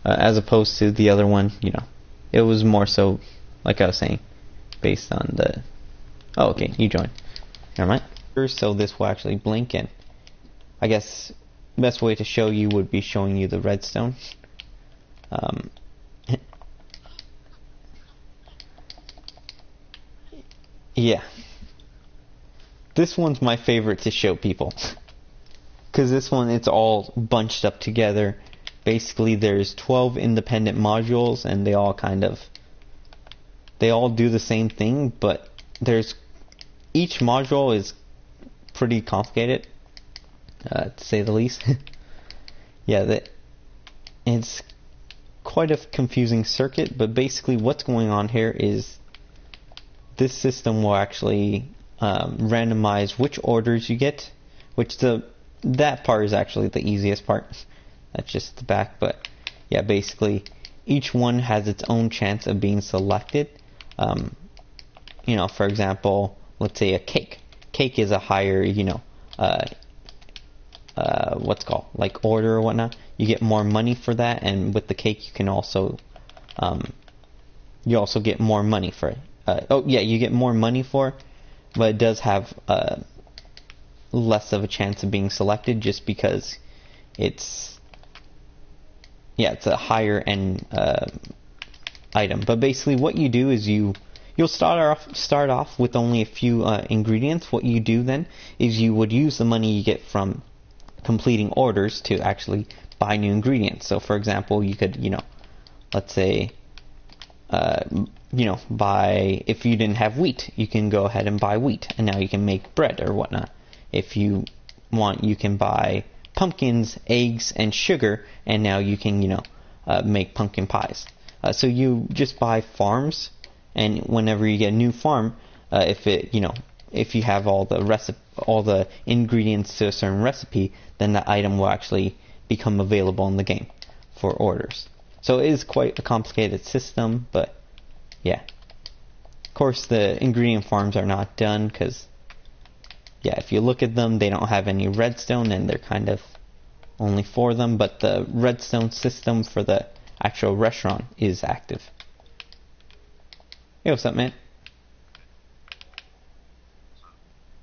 as opposed to the other one. You know, it was more so, like I was saying, based on the. Oh, okay, you joined. Never mind. So this will actually blink, and I guess the best way to show you would be showing you the redstone. Yeah. This one's my favorite to show people. Because this one, it's all bunched up together. Basically, there's 12 independent modules, and they all do the same thing, but each module is pretty complicated, to say the least. Yeah, it's quite a confusing circuit, but basically what's going on here is this system will actually randomize which orders you get, that part is actually the easiest part. That's just the back, but yeah, basically each one has its own chance of being selected. You know, for example, let's say a cake. Cake is a higher, what's called, like order or whatnot. You get more money for that, and with the cake you can also, you also get more money for it. You get more money for it, but it does have less of a chance of being selected just because it's a higher end item. But basically what you do is you'll start off with only a few ingredients. What you do then is you would use the money you get from completing orders to actually buy new ingredients. So for example, you could, let's say, buy, if you didn't have wheat, you can go ahead and buy wheat, and now you can make bread or whatnot. If you want, you can buy pumpkins, eggs, and sugar, and now you can, make pumpkin pies. So you just buy farms, and whenever you get a new farm, if you have all the ingredients to a certain recipe, then the item will actually become available in the game for orders. So it is quite a complicated system, but yeah. Of course, the ingredient farms are not done because, yeah, if you look at them, they don't have any redstone, and they're kind of only for them, but the redstone system for the actual restaurant is active. Hey, what's up, man?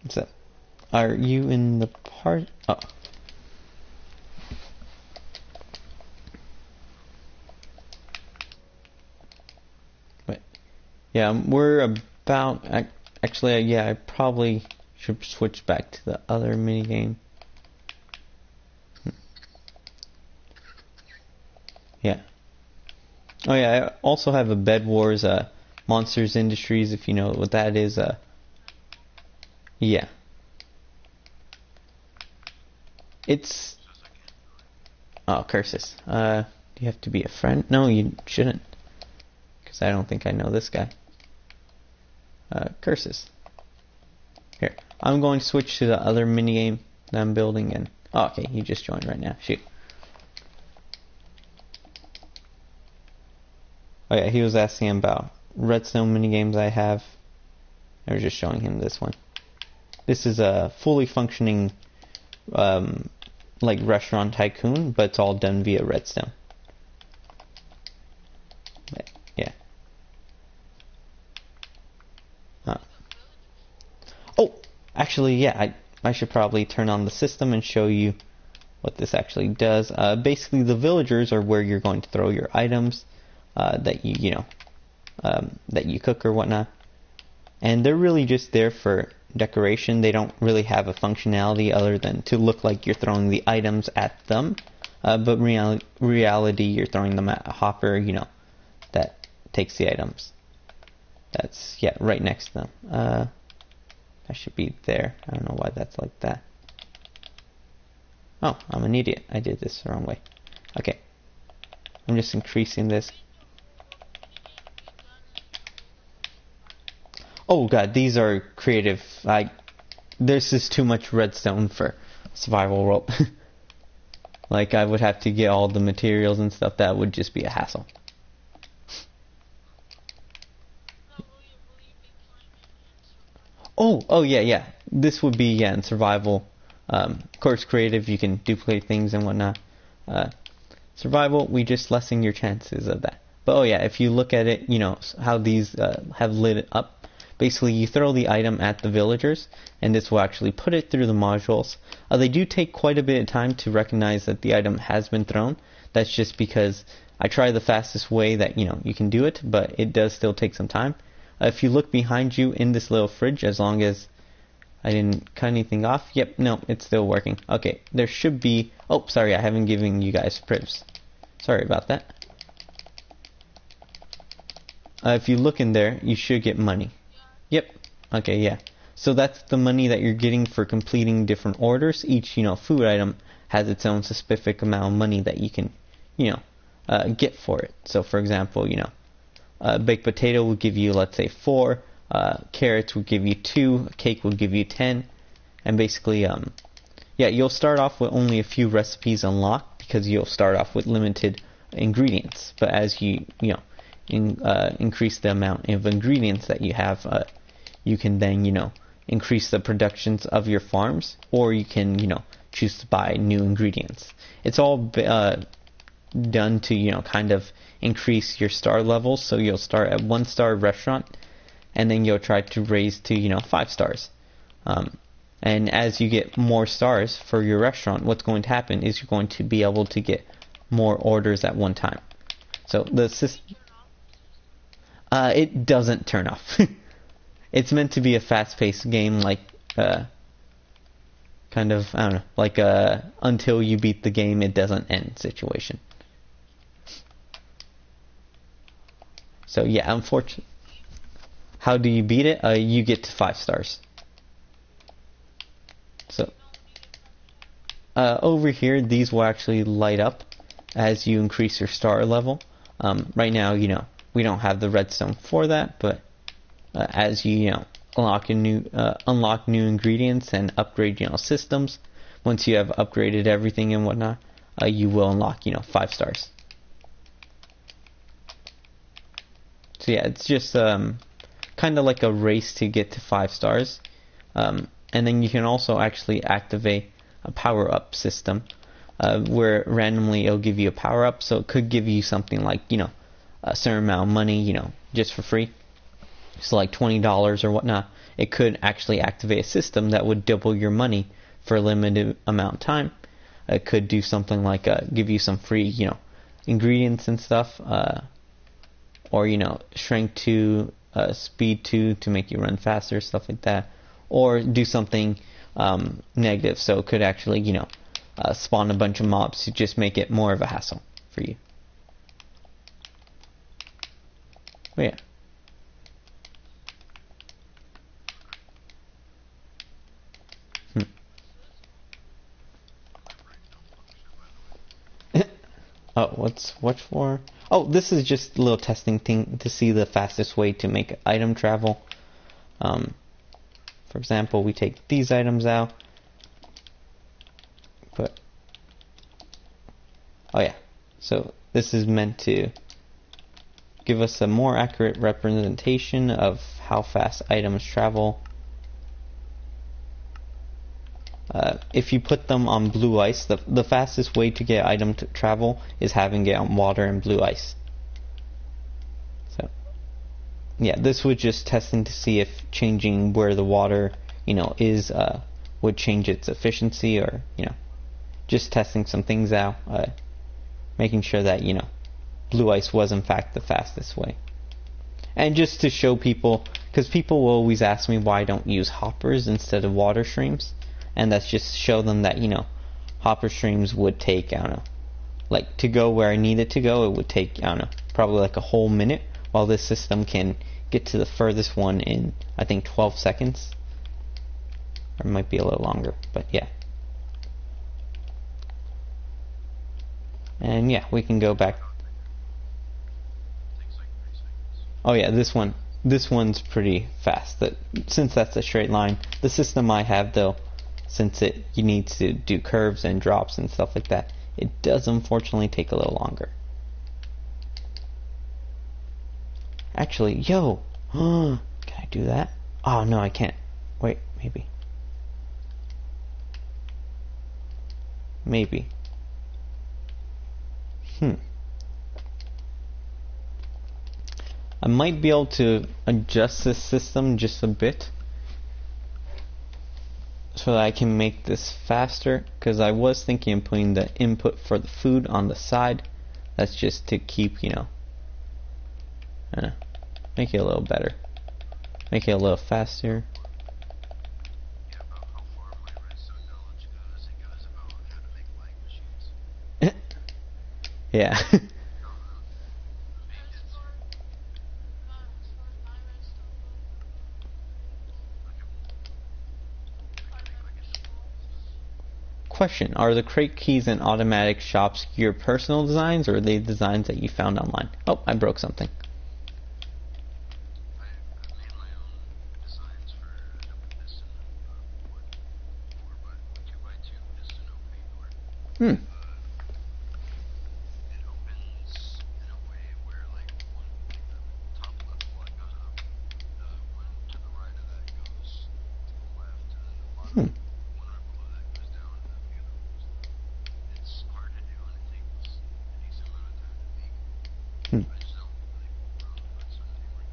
What's up? Are you in the part? Oh. Wait. Yeah, we're about... Actually, yeah, I probably should switch back to the other minigame. Yeah. Oh yeah, I also have a Bed Wars, Monsters Industries, if you know what that is. Yeah. It's... Oh, curses. Do you have to be a friend? No, you shouldn't. Because I don't think I know this guy. Curses. Here. I'm going to switch to the other minigame that I'm building, and... Oh, okay, you just joined right now. Shoot. Oh yeah, he was asking about Redstone minigames I have. I was just showing him this one. This is a fully functioning like restaurant tycoon, but it's all done via Redstone. Yeah. Oh, actually, yeah, I should probably turn on the system and show you what this actually does. Basically, the villagers are where you're going to throw your items that that you cook or whatnot, and they're really just there for decoration. They don't really have a functionality other than to look like you're throwing the items at them, but reality you're throwing them at a hopper, that takes the items. That's, yeah, right next to them. That should be there. I don't know why that's like that. Oh, I'm an idiot. I did this the wrong way. Okay. I'm just increasing this. Oh god, these are creative. This is too much redstone for survival rope. Like, I would have to get all the materials and stuff. That would just be a hassle. Oh yeah, yeah. This would be, yeah, in survival. Of course, creative, you can duplicate things and whatnot. Survival, we just lessen your chances of that. But oh yeah, if you look at it, you know, how these have lit up. Basically, you throw the item at the villagers, and this will actually put it through the modules. They do take quite a bit of time to recognize that the item has been thrown. That's just because I try the fastest way that, you know, you can do it, but it does still take some time. If you look behind you in this little fridge, as long as I didn't cut anything off. Yep, no, it's still working. Okay, there should be... Oh, sorry, I haven't given you guys privs. Sorry about that. If you look in there, you should get money. Yep. Okay, yeah. So that's the money that you're getting for completing different orders. Each, you know, food item has its own specific amount of money that you can, you know, get for it. So, for example, you know, baked potato will give you, let's say, 4. Carrots will give you 2. Cake will give you 10. And basically, yeah, you'll start off with only a few recipes unlocked because you'll start off with limited ingredients. But as you know, increase the amount of ingredients that you have, you can then, you know, increase the productions of your farms, or you can, you know, choose to buy new ingredients. It's all done to, you know, kind of increase your star levels. So you'll start at 1-star restaurant, and then you'll try to raise to, you know, 5 stars. And as you get more stars for your restaurant, what's going to happen is you're going to be able to get more orders at one time. So the system, it doesn't turn off. It's meant to be a fast-paced game, like, kind of, I don't know, like until you beat the game, it doesn't end situation. So yeah, unfortunately. How do you beat it? You get to 5 stars. So over here, these will actually light up as you increase your star level. Right now, you know, we don't have the redstone for that, but as you know, unlock new ingredients and upgrade, you know, systems, once you have upgraded everything and whatnot, you will unlock, you know, 5 stars. So yeah, it's just kind of like a race to get to 5 stars. And then you can also actually activate a power-up system where randomly it'll give you a power-up. So it could give you something like, you know, a certain amount of money, you know, just for free. So like $20 or whatnot. It could actually activate a system that would double your money for a limited amount of time. It could do something like give you some free, you know, ingredients and stuff. Or, you know, strength 2, speed 2 to make you run faster, stuff like that. Or do something negative, so it could actually, you know, spawn a bunch of mobs to just make it more of a hassle for you. But yeah. Oh, what's for? Oh, this is just a little testing thing to see the fastest way to make item travel. For example, we take these items out. Oh yeah, so this is meant to give us a more accurate representation of how fast items travel. If you put them on blue ice, the fastest way to get item to travel is having it on water and blue ice. So yeah, this was just testing to see if changing where the water, you know, is would change its efficiency, or, you know, just testing some things out, making sure that, you know, blue ice was in fact the fastest way. And just to show people, because people will always ask me why I don't use hoppers instead of water streams. And that's just to show them that, you know, hopper streams would take, I don't know, like to go where I need it to go, it would take, I don't know, probably like a whole minute, while this system can get to the furthest one in, I think, 12 seconds. Or it might be a little longer, but yeah. And yeah, we can go back. Oh yeah, this one's pretty fast. Since that's a straight line. The system I have, though, since you need to do curves and drops and stuff like that, It does unfortunately take a little longer. Actually, yo! Can I do that? Oh, no, I can't. Wait, maybe. Maybe. I might be able to adjust this system just a bit so that I can make this faster, because I was thinking of putting the input for the food on the side. That's just to keep, you know, make it a little better. Make it a little faster. Yeah, about how far my redstone knowledge goes. It goes about how to make light machines. Yeah. Question: are the crate keys and automatic shops your personal designs, or are they designs that you found online? Oh, I broke something. I've made my own designs for an open piston board, 2x2 piston opening door. It opens in a way where like the top left plug goes up, the one to the right of that goes to the left, and then the bottom one right below that goes down, and then the other one goes up. It's hard to do and it takes a decent amount of time to make. I just don't really run the redstone anymore.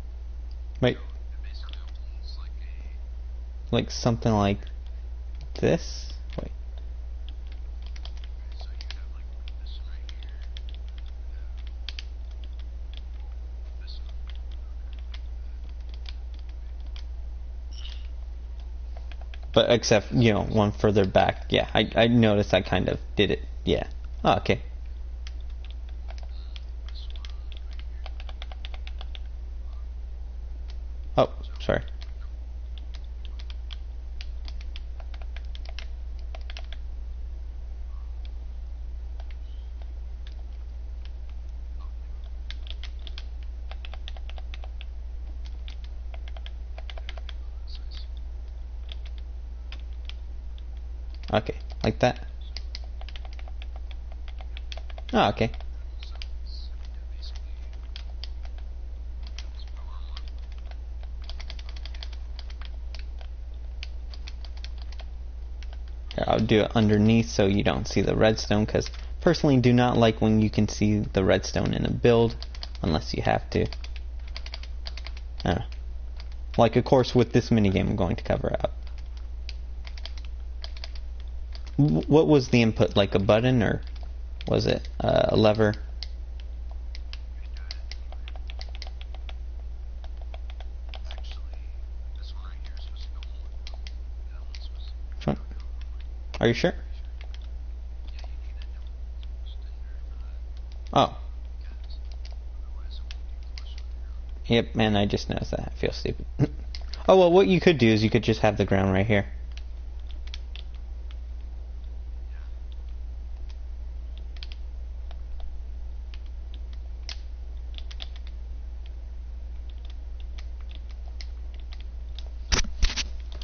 Right. So it basically opens Like something like this. Wait. so you have like one piston right here, you have piston But except, you know, one further back. Yeah, I noticed I kind of did it. Yeah. Oh, okay. this one right here. Oh, sorry. Okay, like that. Oh, okay. So it's basically it's power on. Here, I'll do it underneath so you don't see the redstone, because personally do not like when you can see the redstone in a build unless you have to. Like, of course, with this minigame I'm going to cover up. What was the input? Like a button, or was it a lever? Actually, this one right here is supposed to go on with them. That one's supposed to Which one? go on with Are you sure? Yeah, you need a double extender for that. Oh, Because otherwise it won't be flush with the ground. yep, man, I just noticed that. I feel stupid. Oh, well, what you could do is you could just have the ground right here.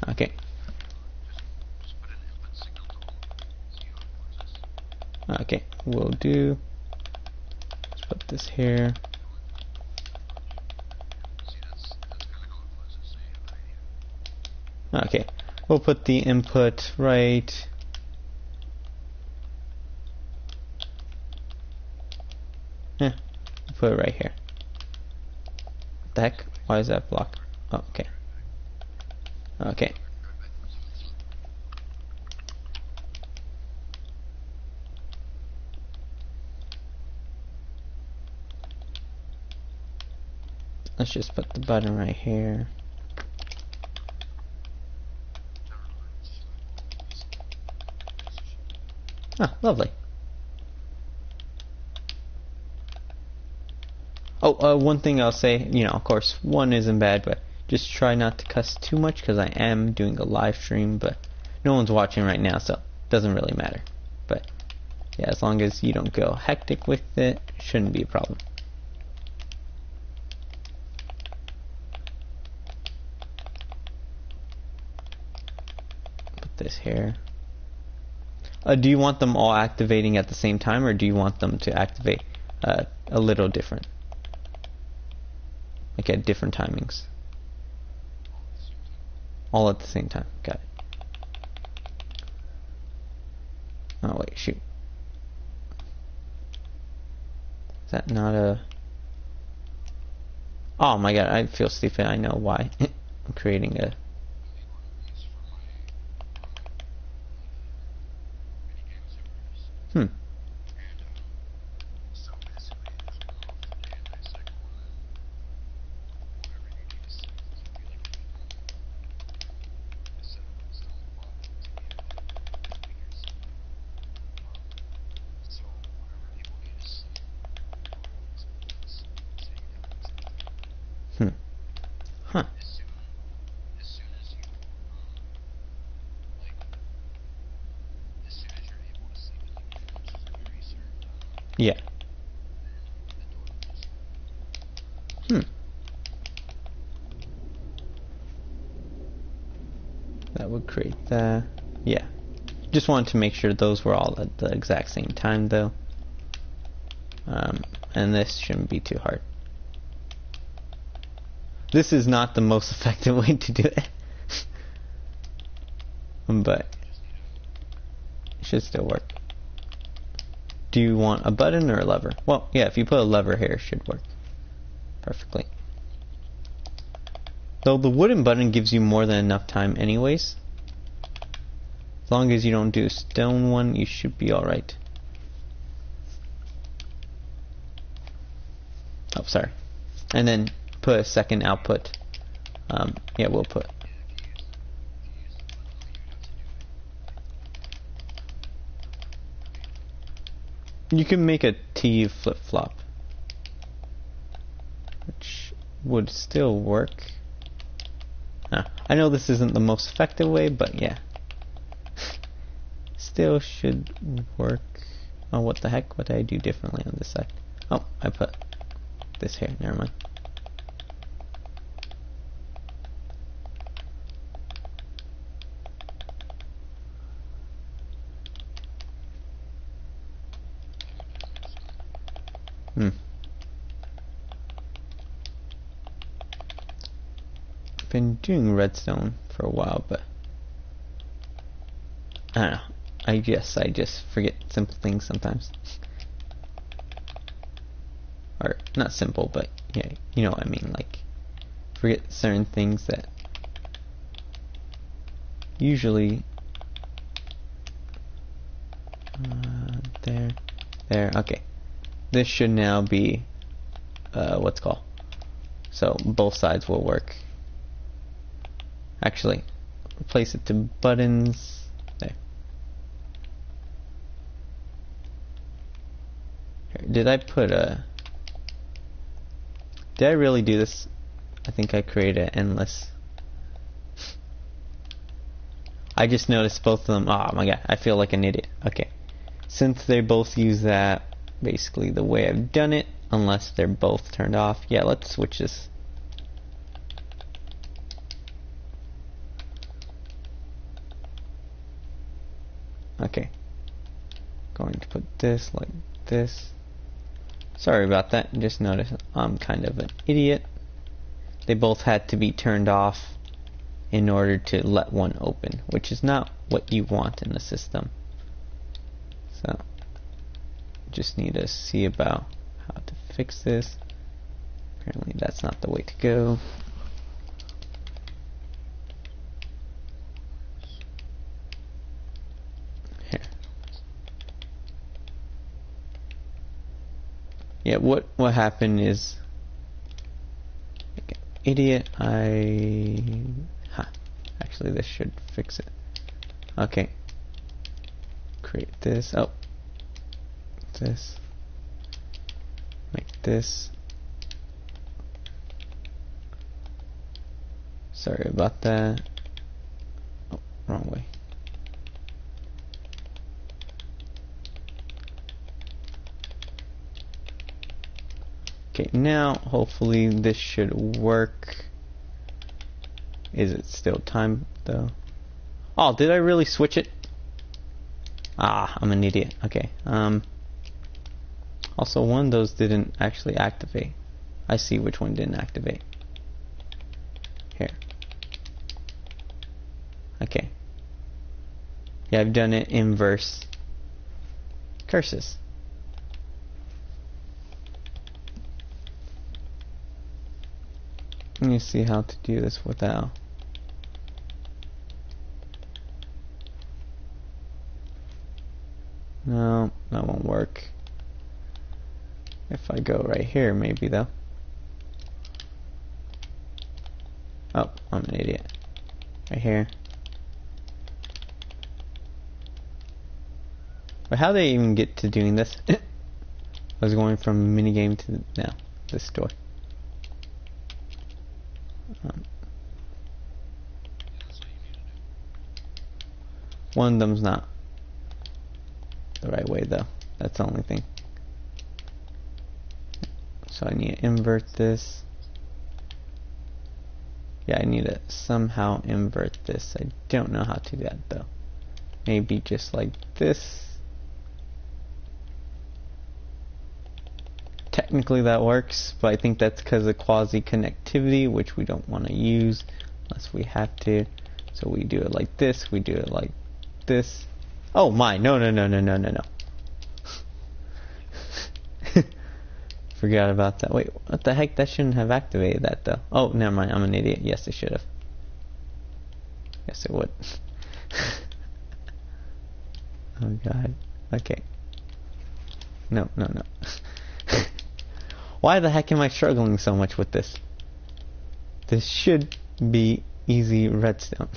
Okay. Just put an input signal to hold. See how it closes. Okay, we'll do. Let's put this here. See, that's kind of how it closes, so you have an idea. Okay, we'll put the input right. We'll put it right here. What the heck? Why is that blocked? Oh, okay. Okay. Let's just put the button right here. Ah, lovely. Oh, one thing I'll say, you know, of course, one isn't bad, but just try not to cuss too much, because I am doing a live stream, but no one's watching right now, so it doesn't really matter. But yeah, as long as you don't go hectic with it, shouldn't be a problem. Put this here. Do you want them all activating at the same time, or do you want them to activate a little different? Like at different timings? All at the same time. Got it. Oh wait, shoot. Is that not a... Oh my god, I feel stupid. I know why. I'm creating a... Hmm. So basically, just go off the day and night cycle, and then whatever you need to set it to be like I set a Redstone clock to be figures. So whenever people need to sleep, Hmm. Huh. as soon as you like as soon as you're able to sleep, like which is a very certain time, Yeah. then the door closes. Hmm. That would create the... Yeah. Just wanted to make sure those were all at the exact same time, though. And this shouldn't be too hard. This is not the most effective way to do it. But it should still work. Do you want a button or a lever? Well, yeah, if you put a lever here, it should work perfectly. Though the wooden button gives you more than enough time anyways. As long as you don't do a stone one, you should be alright. Oh, sorry. And then put a second output. Yeah, we'll put... You can make a T flip-flop, which would still work. I know this isn't the most effective way, but yeah. Still should work. Oh, what the heck? What did I do differently on this side? Oh, I put this here. Never mind. Been doing redstone for a while, but I don't know. I guess I just forget simple things sometimes. Or not simple, but yeah, you know what I mean. Like forget certain things that usually there. Okay, this should now be what's called. So both sides will work. Actually, replace it to buttons. There. Here, did I put a... Did I really do this? I think I created an endless... I just noticed both of them. Oh my god, I feel like an idiot. Okay. Since they both use that, basically the way I've done it, unless they're both turned off. Yeah, let's switch this. Okay, going to put this like this. Sorry about that, just noticed I'm kind of an idiot. They both had to be turned off in order to let one open, which is not what you want in the system. So, just need to see about how to fix this. Apparently that's not the way to go. Yeah, what happened is, like an idiot, actually this should fix it. Okay. Create this. Oh. This. Make this. Sorry about that. Oh, wrong way. Okay, now hopefully this should work. Is it still time though? Oh, did I really switch it? Ah, I'm an idiot. Okay. Also, one of those didn't actually activate. I see which one didn't activate. Here. Okay. Yeah, I've done it inverse. Curses. Let me see how to do this without. No, that won't work. If I go right here, maybe though. Oh, I'm an idiot. Right here. But how they even get to doing this? I was going from minigame to now this door. One of them's not the right way though. That's the only thing. So I need to invert this. Yeah, I need to somehow invert this. I don't know how to do that though. Maybe just like this. Technically that works, but I think that's because of quasi-connectivity, which we don't want to use unless we have to. So we do it like this, we do it like this. Oh my, no. Forgot about that. Wait, what the heck? That shouldn't have activated that though. Oh, never mind, I'm an idiot. Yes, it should have. Yes, it would. Oh god. Okay. No. Why the heck am I struggling so much with this? This should be easy redstone.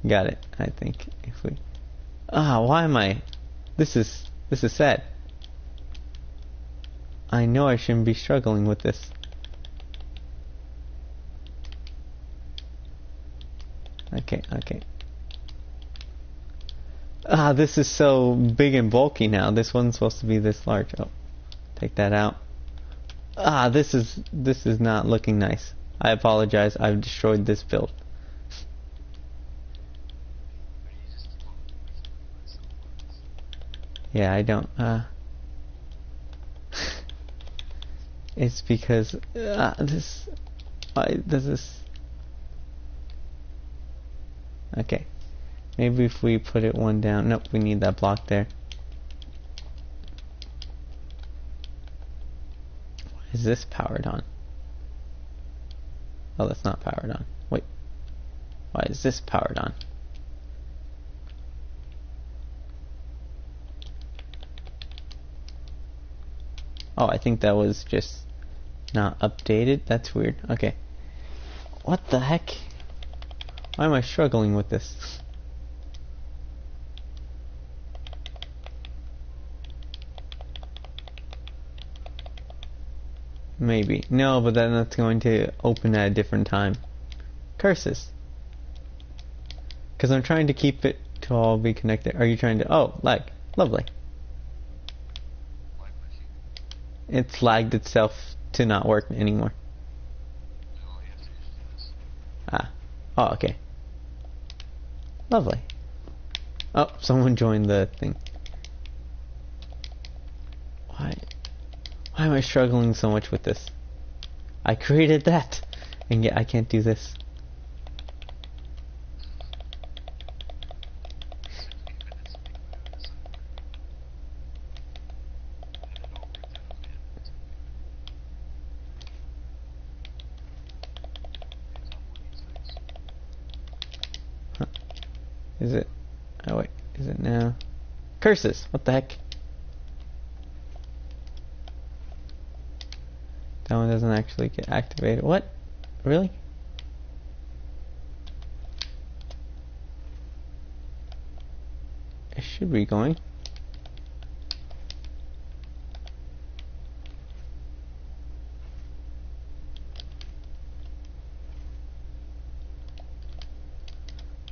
Got it, I think. If we why am I this is sad. I know I shouldn't be struggling with this. Okay. This is so big and bulky now. This one's supposed to be this large. Oh, take that out. This is not looking nice. I apologize. I've destroyed this build. Yeah, I don't. It's because this. Why does this? Okay. Maybe if we put it one down. Nope, we need that block there. Why is this powered on? Oh, that's not powered on. Wait. Why is this powered on? Oh, I think that was just not updated. That's weird. Okay. What the heck? Why am I struggling with this? Maybe. No, but then that's going to open at a different time. Curses. Because I'm trying to keep it to all be connected. Are you trying to... Oh, lag. Lovely. It's lagged itself to not work anymore. Oh, okay. Lovely. Oh, someone joined the thing. Why am I struggling so much with this? I created that, and yet I can't do this. Is it? Oh wait, is it now? Curses! What the heck? That one doesn't actually get activated. What? Really? It should be going.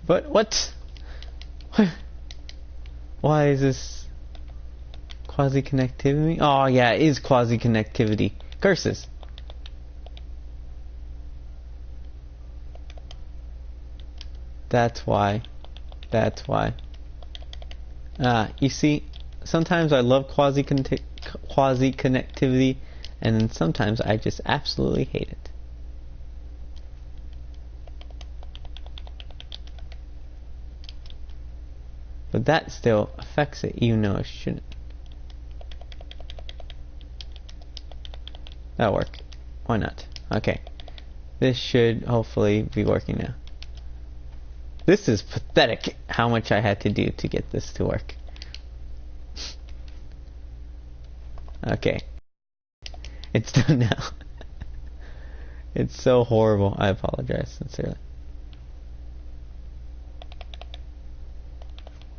But what? Why is this quasi-connectivity? Oh yeah, it is quasi-connectivity. Curses. That's why. That's why. You see, sometimes I love quasi-connectivity, and then sometimes I just absolutely hate it. But that still affects it, even though it shouldn't. That'll work. Why not? Okay. This should hopefully be working now. This is pathetic how much I had to do to get this to work. Okay. It's done now. It's so horrible. I apologize sincerely.